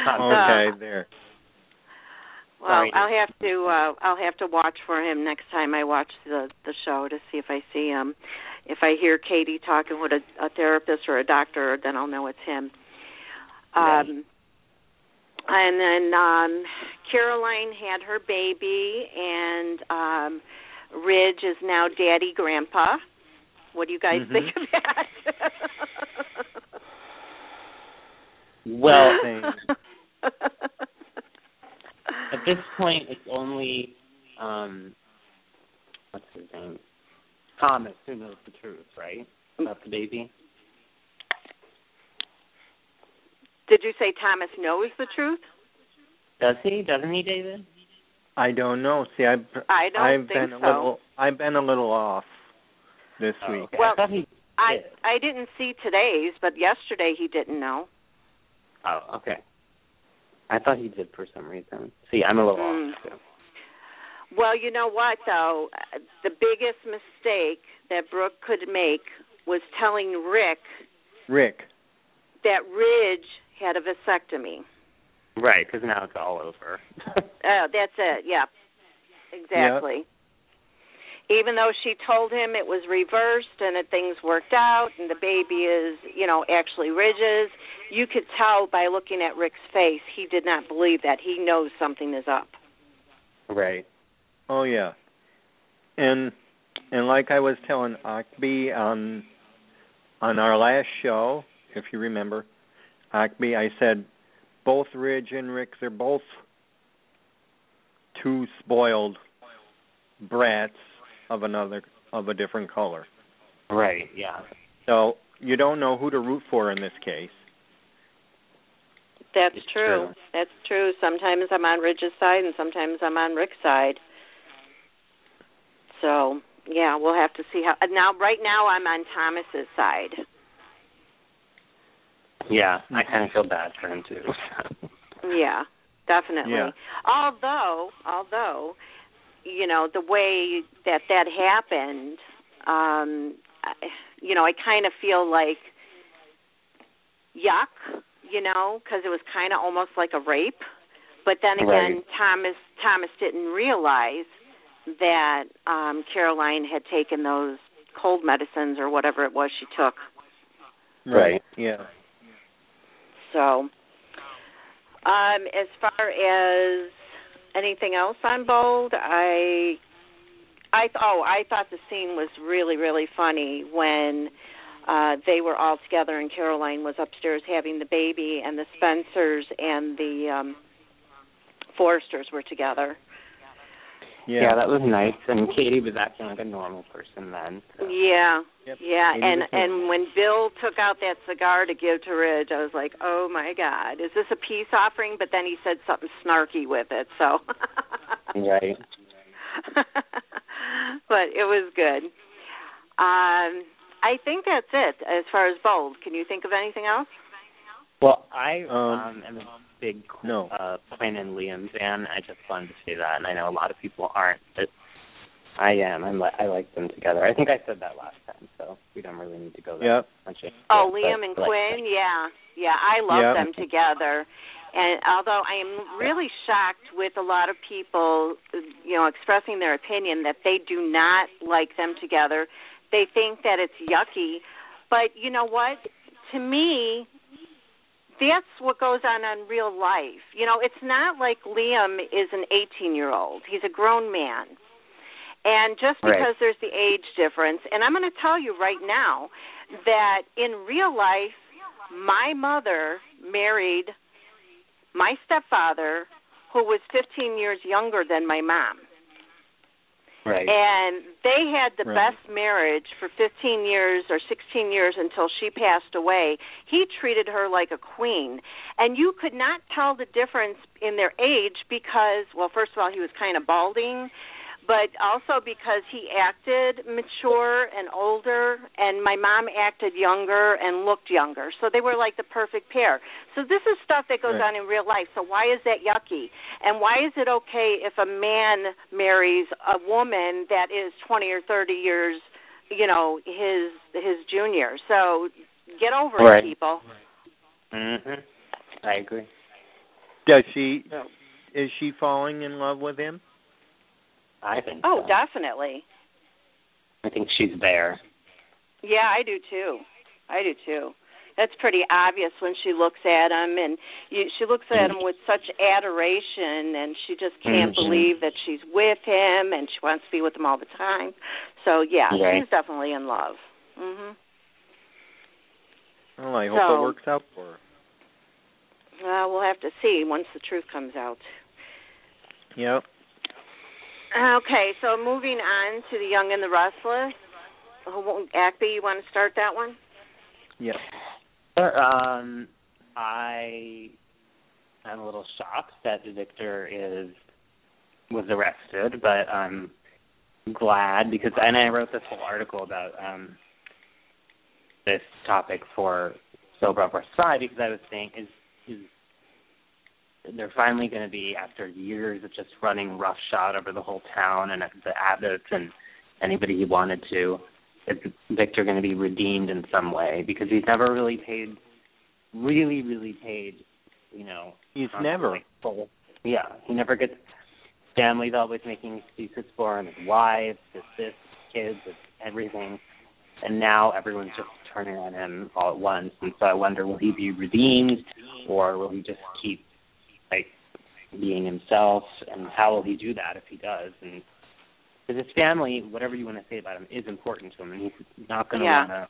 Okay, there. Well, I'll have to watch for him next time I watch the show to see if I see him. If I hear Katie talking with a therapist or a doctor, then I'll know it's him. And then Caroline had her baby, and Ridge is now Daddy Grandpa. What do you guys think of that? Well, at this point, it's only what's his name? Thomas who knows the truth, right? About the baby. Did you say Thomas knows the truth? Does he? Doesn't he, David? I don't know. See, I've been a little off this week. Okay. Well, I thought he did. I didn't see today's, but yesterday he didn't know. Oh, okay. I thought he did for some reason. See, I'm a little off, too. Well, you know what, though? The biggest mistake that Brooke could make was telling Rick that Ridge had a vasectomy. Right, because now it's all over. Oh, that's it, yeah. Exactly. Yep. Even though she told him it was reversed and that things worked out and the baby is, actually Ridge's, you could tell by looking at Rick's face he did not believe that. He knows something is up. Right. Oh, yeah. And like I was telling AKBI on our last show, if you remember, AKBI, I said both Ridge and Rick, they're both two spoiled brats of a different color. Right, yeah. So you don't know who to root for in this case. That's true. That's true. Sometimes I'm on Ridge's side and sometimes I'm on Rick's side. So, yeah, we'll have to see how. Right now I'm on Thomas's side. Yeah, I kind of feel bad for him, too. Yeah, definitely. Yeah. Although, the way that happened, I kind of feel like yuck, because it was kind of almost like a rape. But then again, right. Thomas didn't realize that CAROLYN had taken those cold medicines or whatever it was she took. Right, yeah. So, as far as anything else on Bold, I thought the scene was really, really funny when they were all together and CAROLYN was upstairs having the baby and the Spencers and the Forresters were together. Yeah, that was nice. And Katie was acting like a normal person then. So. Yeah, yep. Yeah. And when Bill took out that cigar to give to Ridge, I was like, oh, my God, is this a peace offering? But then he said something snarky with it, so. Right. But it was good. I think that's it as far as Bold. Can you think of anything else? Well, I am a big Quinn and Liam fan. I just wanted to say that, and I know a lot of people aren't, but I am. I like them together. I think I said that last time, so we don't really need to go there. Yep. Oh, Liam and Quinn, yeah. I love them together. And although I am really shocked with a lot of people, expressing their opinion that they do not like them together, they think that it's yucky. But you know what? To me, that's what goes on real life. It's not like Liam is an 18-year-old. He's a grown man. And just because there's the age difference, and I'm going to tell you right now that in real life, my mother married my stepfather, who was 15 years younger than my mom. Right. And they had the best marriage for 15 years or 16 years until she passed away. He treated her like a queen. And you could not tell the difference in their age because, well, first of all, he was kind of balding, but also because he acted mature and older, and my mom acted younger and looked younger. So they were like the perfect pair. So this is stuff that goes on in real life. So why is that yucky? And why is it okay if a man marries a woman that is 20 or 30 years, his junior? So get over it, people. Mhm. I agree. Is she falling in love with him? I think so. Definitely. I think she's there. Yeah, I do too. That's pretty obvious when she looks at him, and she looks at him with such adoration, and she just can't believe that she's with him, and she wants to be with him all the time. So, she's definitely in love. Mhm. Well, I hope it works out for her. Well, we'll have to see once the truth comes out. Yep. Okay, so moving on to The Young and the Restless. AKBI, you want to start that one? Yes. I am a little shocked that Victor was arrested, but I'm glad because, and I wrote this whole article about this topic for Sober Up Our Side because I was saying is they're finally going to be, after years of just running roughshod over the whole town and the Abbotts and anybody he wanted to, is Victor going to be redeemed in some way? Because he's never really paid, He's never. Like, full. Yeah, he never gets, family's always making excuses for him, his wife, his kids, his everything. And now everyone's just turning on him all at once. And so I wonder, will he be redeemed or will he just keep being himself, and how will he do that if he does? And because his family, whatever you want to say about him, is important to him, and he's not going to want to,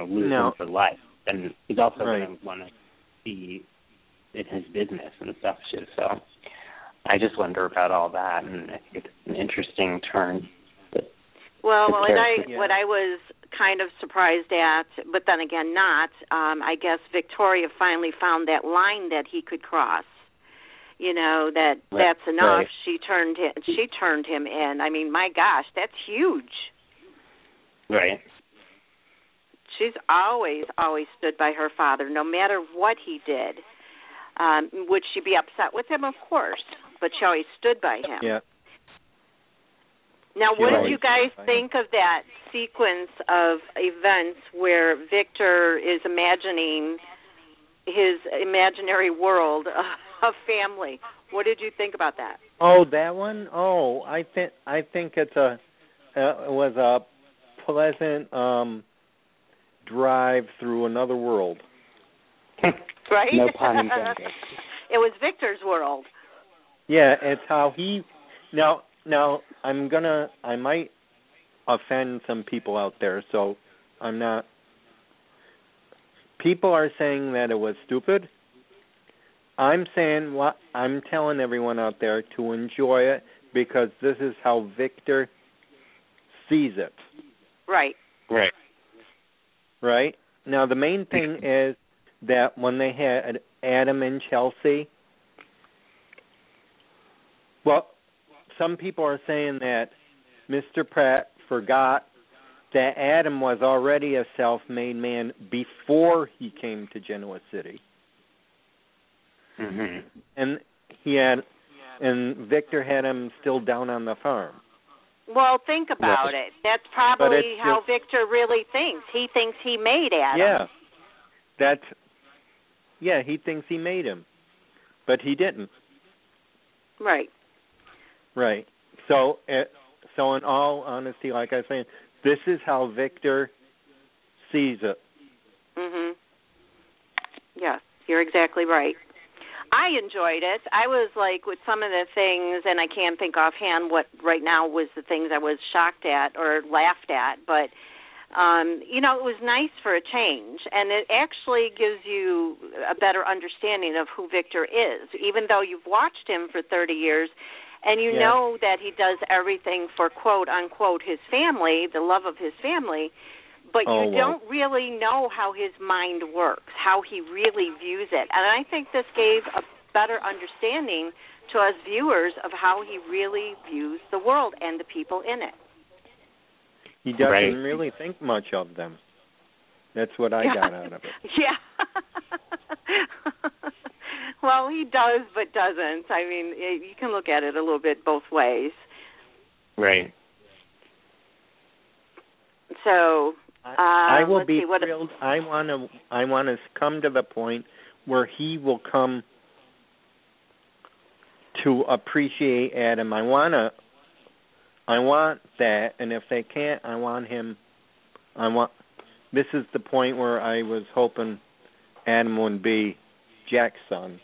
lose him for life. then he's also right. going to want to be in his business and stuff too. So I just wonder about all that, and I think it's an interesting turn. Well, and what I was kind of surprised at, but then again not, I guess Victoria finally found that line that he could cross. You know, that's enough. Right. She turned him in. I mean, my gosh, that's huge. Right. She's always stood by her father, no matter what he did. Would she be upset with him? Of course, but she always stood by him. Yeah. Now, what did you guys think of that sequence of events where Victor is imagining his imaginary world of family? What did you think about that? Oh, that one? Oh, I think it was a pleasant drive through another world. Right? No pun intended. It was Victor's world. Yeah, it's how he Now, I might offend some people out there, so I'm not. People are saying that it was stupid. I'm telling everyone out there to enjoy it because this is how Victor sees it. Right. Right. Right? Now, the main thing is that when they had Adam and Chelsea, well, some people are saying that Mr. Pratt forgot that Adam was already a self-made man before he came to Genoa City. Mm-hmm. And Victor had him still down on the farm. Well, think about it. That's probably how Victor really thinks. He thinks he made Adam. Yeah, he thinks he made him, but he didn't. Right. Right. So in all honesty, like I was saying, this is how Victor sees it. Mhm. Yeah, you're exactly right. I enjoyed it. I was like with some of the things, and I can't think offhand what right now was the things I was shocked at or laughed at, but it was nice for a change, and it actually gives you a better understanding of who Victor is, even though you've watched him for 30 years. And you know that he does everything for, quote, unquote, his family, the love of his family, but you don't really know how his mind works, how he really views it. And I think this gave a better understanding to us viewers of how he really views the world and the people in it. He doesn't really think much of them. That's what I got out of it. Yeah. Well, he does, but doesn't. I mean, you can look at it a little bit both ways. Right. So I will be thrilled. I want to come to the point where he will come to appreciate Adam. I want that, and if they can't, I want him. This is the point where I was hoping Adam would be Jack's son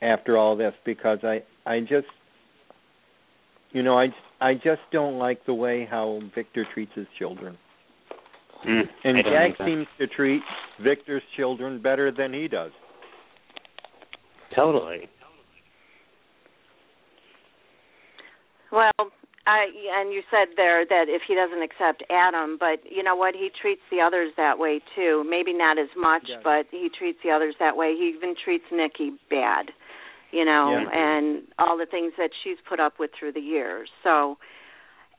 after all this, because I just don't like the way how Victor treats his children. And Jack seems to treat Victor's children better than he does. Totally. Well, and you said there that if he doesn't accept Adam, but you know what? He treats the others that way too. Maybe not as much, but he treats the others that way. He even treats Nikki bad, and all the things that she's put up with through the years. So,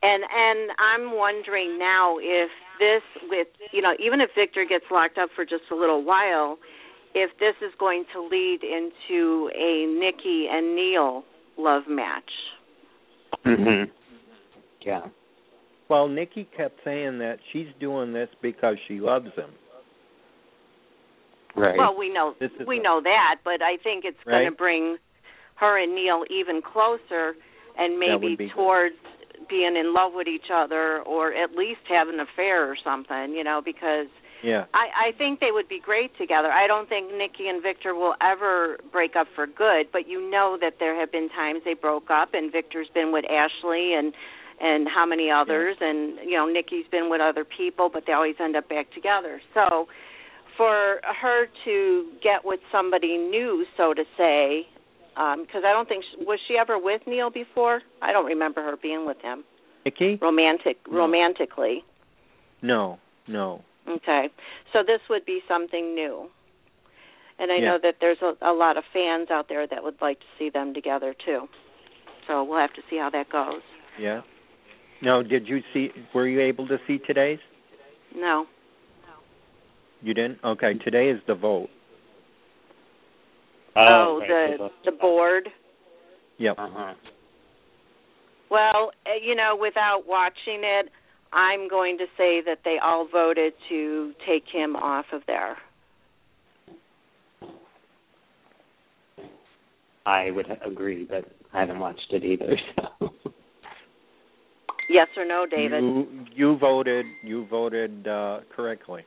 and I'm wondering now if this, even if Victor gets locked up for just a little while, if this is going to lead into a Nikki and Neil love match. Mm-hmm. Yeah. Well, Nikki kept saying that she's doing this because she loves him. Right. Well, we know that, but I think it's going to bring her and Neil even closer, and maybe towards being in love with each other, or at least have an affair or something. Because I think they would be great together. I don't think Nikki and Victor will ever break up for good, but that there have been times they broke up, and Victor's been with Ashley and how many others, and Nikki's been with other people, but they always end up back together. So for her to get with somebody new, so to say, because I don't think was she ever with Neil before? I don't remember her being with him. Nikki? Romantically. No. Okay, so this would be something new, and I know that there's a lot of fans out there that would like to see them together too. So we'll have to see how that goes. Yeah. No, were you able to see today's? No. You didn't? Okay, today is the vote. The board? Yep. Uh-huh. Well, without watching it, I'm going to say that they all voted to take him off of there. I would agree, but I haven't watched it either, so... Yes or no, David? You voted correctly.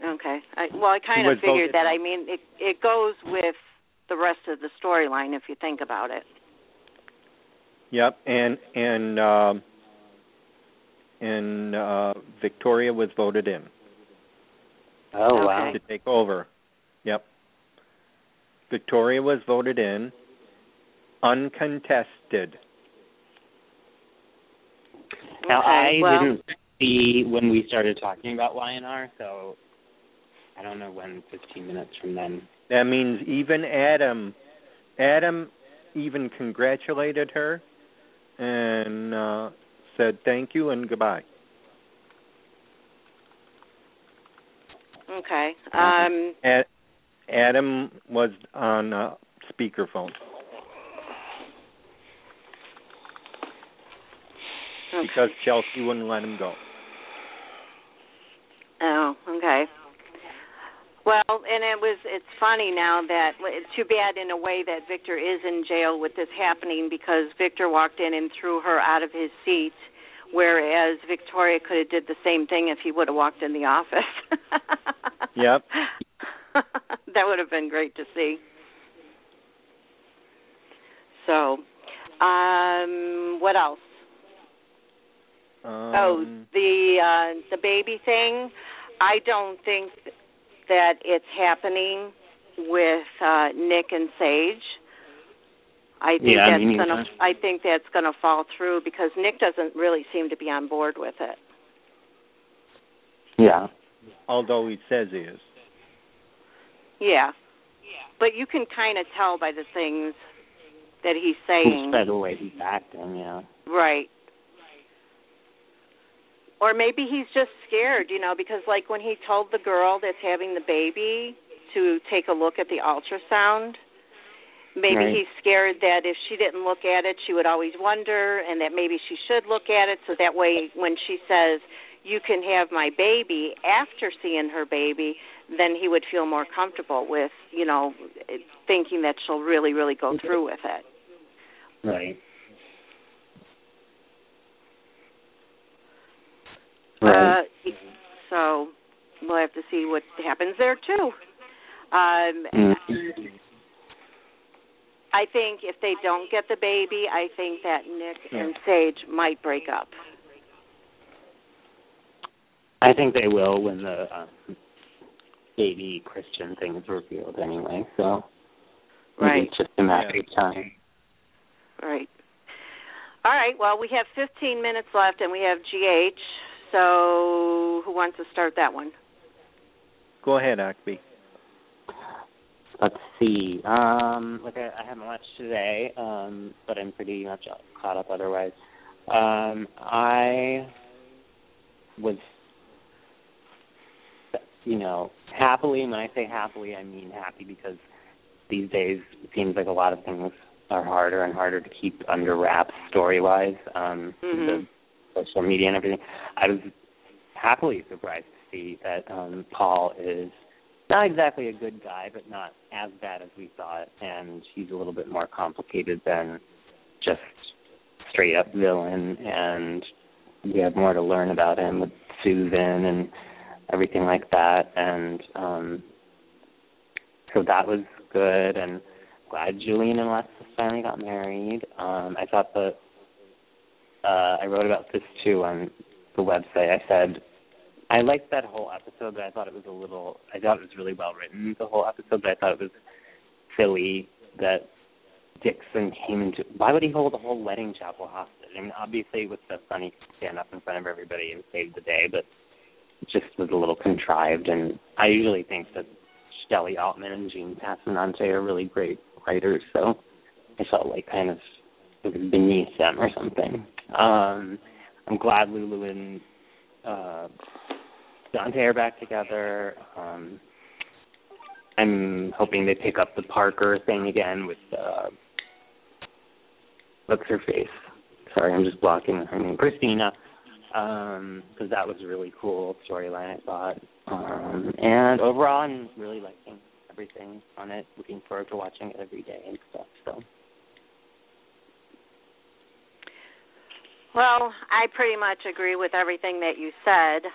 Okay. I kind of figured that. I mean, it goes with the rest of the storyline if you think about it. Yep, and Victoria was voted in. Oh, wow. To take over. Yep. Victoria was voted in, uncontested. Now, I didn't see when we started talking about Y&R, so I don't know when 15 minutes from then. That means even Adam even congratulated her and said thank you and goodbye. Okay. Adam was on speakerphone. Okay. Because Chelsea wouldn't let him go. Oh, okay. Well, and it's funny now that it's too bad in a way that Victor is in jail with this happening because Victor walked in and threw her out of his seat, whereas Victoria could have did the same thing if he would have walked in the office. Yep. That would have been great to see. So, what else? The baby thing. I don't think that it's happening with Nick and Sage. I think that's gonna fall through because Nick doesn't really seem to be on board with it. Yeah. Although he says he is. Yeah. But you can kind of tell by the things that he's saying. By the way he's acting, yeah. Right. Or maybe he's just scared, because like when he told the girl that's having the baby to take a look at the ultrasound, maybe he's scared that if she didn't look at it, she would always wonder, and that maybe she should look at it so that way when she says, you can have my baby after seeing her baby, then he would feel more comfortable with, thinking that she'll really, really go through with it. Right. So we'll have to see what happens there too. I think if they don't get the baby, I think that Nick and Sage might break up. I think they will when the baby Christian thing is revealed anyway, so maybe it's just a matter of time. Right. All right, well, we have 15 minutes left, and we have GH, so who wants to start that one? Go ahead, AKBI. Let's see. I haven't watched today, but I'm pretty much caught up otherwise. I was, happily, and when I say happily, I mean happy because these days it seems like a lot of things are harder and harder to keep under wraps story-wise, the social media and everything. I was happily surprised to see that Paul is not exactly a good guy, but not as bad as we thought, and he's a little bit more complicated than just straight-up villain, and we have more to learn about him with Susan and everything like that, and so that was good, and glad Julian and Restless finally got married. I thought that I wrote about this too on the website. I said I liked that whole episode, but I thought it was really well written, the whole episode, but I thought it was silly that Dixon came to, why would he hold the whole wedding chapel hostage? I mean, obviously it was so funny to stand up in front of everybody and save the day, but it just was a little contrived, and I usually think that Shelley Altman and Gene Passanante are really great writers, so I felt like kind of it was beneath them or something. I'm glad Lulu and Dante are back together. I'm hoping they pick up the Parker thing again with what's her face? Sorry, I'm just blocking her name. Christina, because that was a really cool storyline, I thought. And overall, I'm really liking everything on it. Looking forward to watching it every day and stuff. So. Well, I pretty much agree with everything that you said.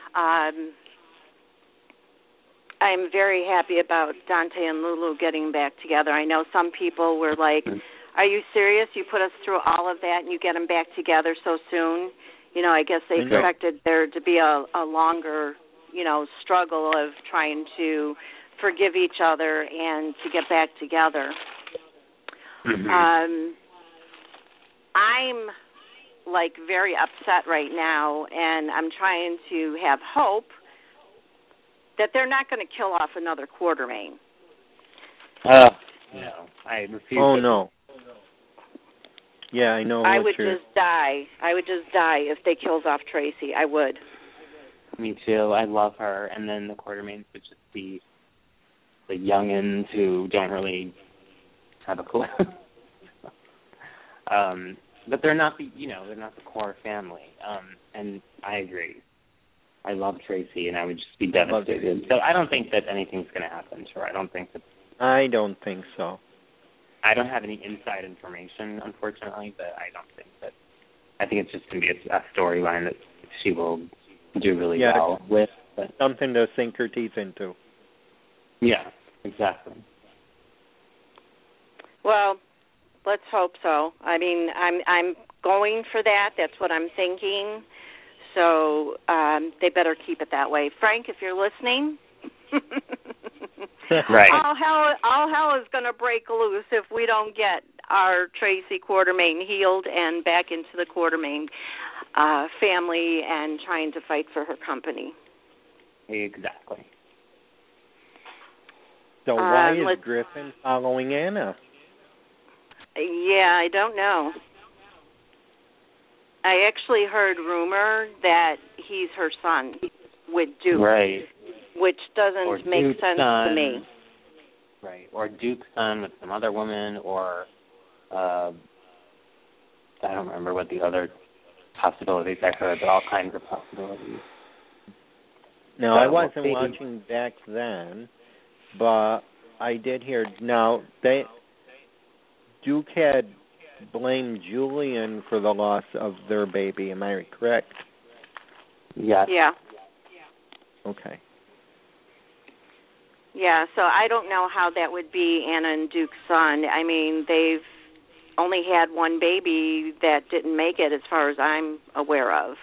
I'm very happy about Dante and Lulu getting back together. I know some people were like, are you serious? You put us through all of that and you get them back together so soon? You know, I guess they expected there to be a longer, struggle of trying to forgive each other and to get back together. I'm very upset right now, and I'm trying to have hope that they're not going to kill off another Quartermaine. No, I refuse. Oh, no. Yeah, I know. I would just die. I would just die if they killed off Tracy. I would. Me too. I love her. And then the Quartermaines would just be the youngins who don't really have a clue. But they're not they're not the core family. And I agree. I love Tracy, and I would just be devastated. So I don't think that anything's going to happen to her. I don't think so. I don't have any inside information, unfortunately, but I think it's just going to be a storyline that she will do really well with. But something to sink her teeth into. Yeah, exactly. Well, let's hope so. I mean, I'm going for that. That's what I'm thinking. So they better keep it that way. Frank, if you're listening, right. All hell is going to break loose if we don't get our Tracy Quartermaine healed and back into the Quartermaine family and trying to fight for her company. Exactly. So why is Griffin following Anna? Yeah, I don't know. I actually heard rumor that he's her son with Duke. Right. Which doesn't make Duke's sense son, to me. Right. Or Duke's son with some other woman, or I don't remember what the other possibilities I heard, but all kinds of possibilities. No, I wasn't watching back then, but I did hear. Now, Duke had blamed Julian for the loss of their baby. Am I correct? Yes. Yeah. Okay. Yeah, so I don't know how that would be Anna and Duke's son. I mean, they've only had one baby that didn't make it as far as I'm aware of.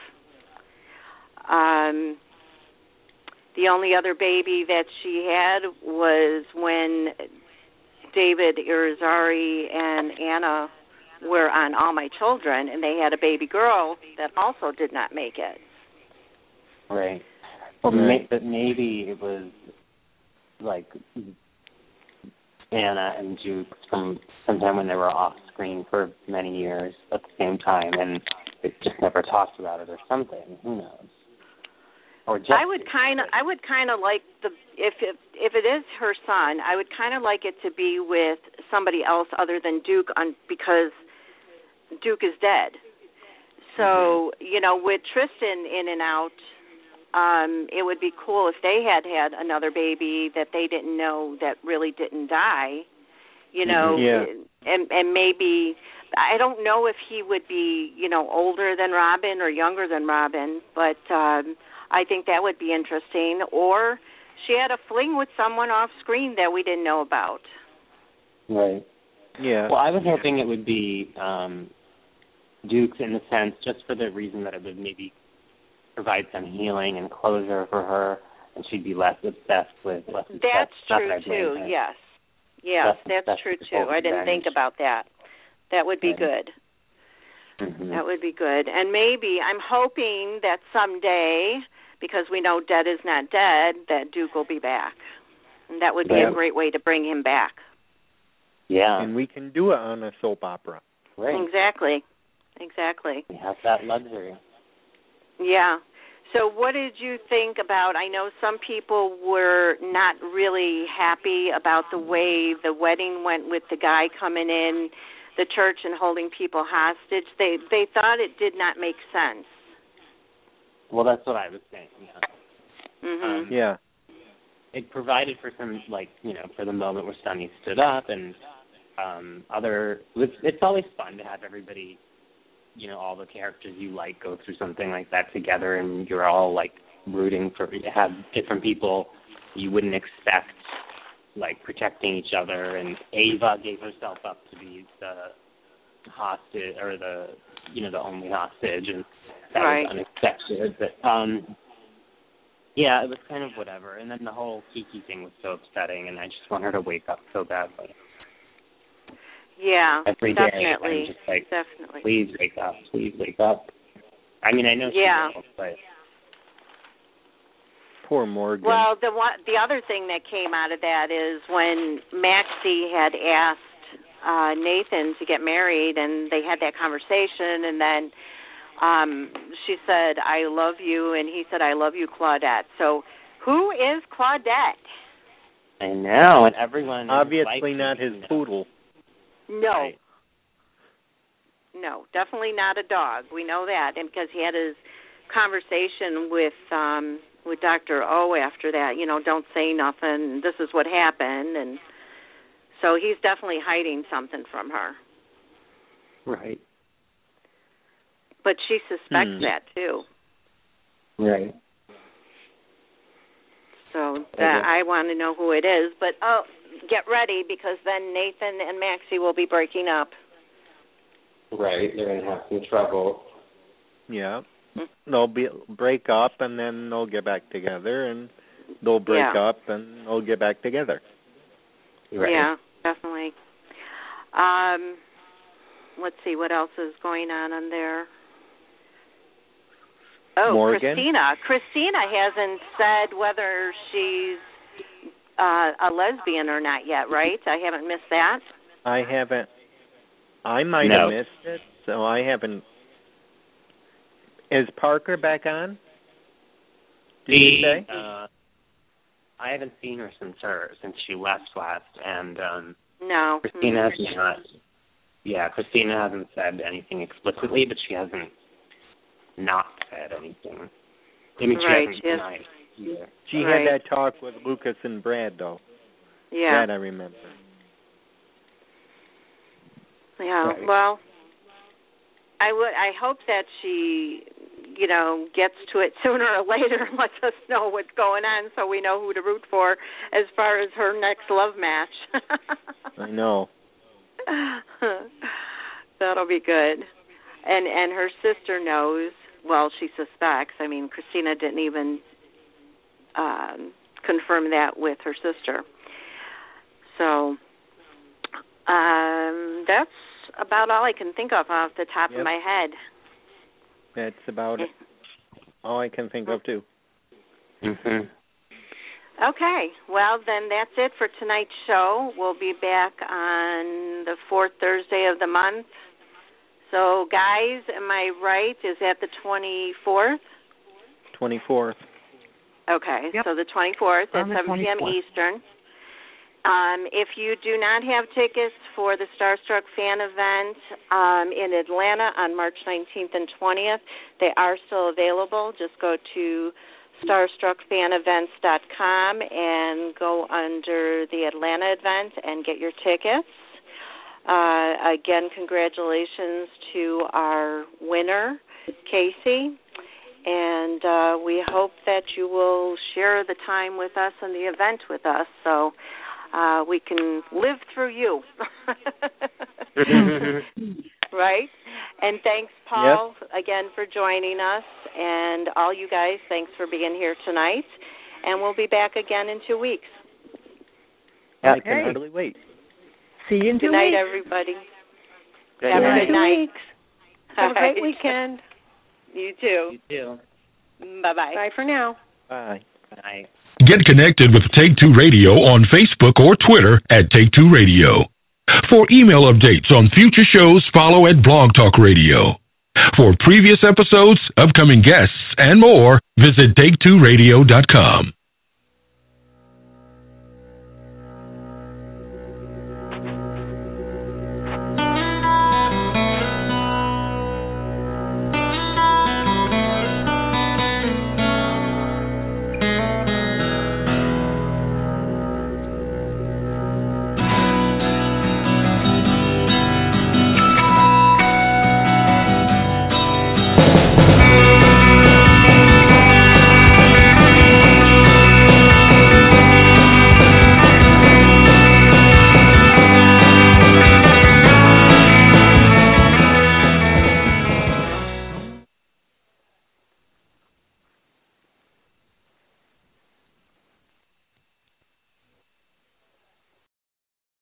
The only other baby that she had was when David, Irizarry, and Anna were on All My Children, and they had a baby girl that also did not make it. Right. Well, but maybe it was like Anna and Duke from sometime when they were off screen for many years at the same time, and they just never talked about it or something. Who knows? Or just I would kind of like if it is her son, I would kind of like it to be with somebody else other than Duke because Duke is dead. So, with Tristan in and out, it would be cool if they had another baby that they didn't know that really didn't die, and maybe, I don't know if he would be, older than Robin or younger than Robin, but I think that would be interesting. Or she had a fling with someone off screen that we didn't know about. Right. Yeah. Well, I was hoping it would be Duke's in the sense, just for the reason that it would maybe provide some healing and closure for her, and she'd be less obsessed with stuff true too. Yes, that's true too. I didn't think about that. That would be good. Mm-hmm. That would be good. And maybe I'm hoping that someday, because we know dead is not dead, that Duke will be back. And that would be a great way to bring him back. Yeah. And we can do it on a soap opera. Right. Exactly. We have that luxury. Yeah. So what did you think about, I know some people were not really happy about the way the wedding went with the guy coming in the church and holding people hostage. They thought it did not make sense. Well, that's what I was saying, yeah. Mm-hmm. Yeah. It provided for some, for the moment where Sonny stood up and it's always fun to have everybody, all the characters you like go through something like that together, and you're all, rooting for, have different people you wouldn't expect, protecting each other, and Ava gave herself up to be the hostage, or the only hostage, and that was unexpected, but, yeah, it was kind of whatever, and then the whole Kiki thing was so upsetting, and I just want her to wake up so badly. Yeah, every day, definitely. I'm just definitely. Please wake up. I mean, I know she will, but poor Morgan. Well, the other thing that came out of that is when Maxie had asked Nathan to get married, and they had that conversation, and then she said, "I love you," and he said, "I love you, Claudette." So, who is Claudette? I know, and everyone obviously not his poodle. No. Right. No, definitely not a dog. We know that, and because he had his conversation with Dr. O after that, don't say nothing, this is what happened, and so he's definitely hiding something from her. Right. But she suspects that, too. Right. So I want to know who it is, but get ready, because then Nathan and Maxie will be breaking up. Right, they're going to have some trouble. Yeah. They'll break up, and then they'll get back together, and they'll break up, and they'll get back together. Right. Yeah, definitely. Let's see, what else is going on there? Oh, Morgan? Christina hasn't said whether she's a lesbian or not yet, right? I haven't missed that. I haven't. I might have missed it, so I haven't. Is Parker back on? Did you say? I haven't seen her since she left last, and no. Christina has not. Yeah, Christina hasn't said anything explicitly, but she hasn't not said anything. I mean, she hasn't denied either. She had that talk with Lucas and Brad, though. Yeah. That I remember. Yeah, well, I hope that she, gets to it sooner or later and lets us know what's going on so we know who to root for as far as her next love match. I know. That'll be good. And her sister knows, well, she suspects. I mean, Christina didn't even confirm that with her sister. So that's about all I can think of off the top of my head. That's about it. All I can think of, too. Mm-hmm. Okay. Well, then that's it for tonight's show. We'll be back on the fourth Thursday of the month. So, guys, am I right? Is that the 24th? 24th. Okay. Yep. So the 24th at 7 p.m. Eastern. If you do not have tickets for the Starstruck Fan Event in Atlanta on March 19th and 20th, they are still available. Just go to StarstruckFanEvents.com and go under the Atlanta event and get your tickets. Again, congratulations to our winner, Casey. And we hope that you will share the time with us and the event with us so we can live through you. Right? And thanks, Paul, again for joining us. And all you guys, thanks for being here tonight. And we'll be back again in 2 weeks. Okay. I can hardly wait. See you in 2 weeks. Good night, everybody. Good Have night. a good night. Have a great weekend. You too. You too. Bye-bye. Bye for now. Bye. Bye. Get connected with Take Two Radio on Facebook or Twitter at Take Two Radio. For email updates on future shows, follow at Blog Talk Radio. For previous episodes, upcoming guests, and more, visit TakeTwoRadio.com.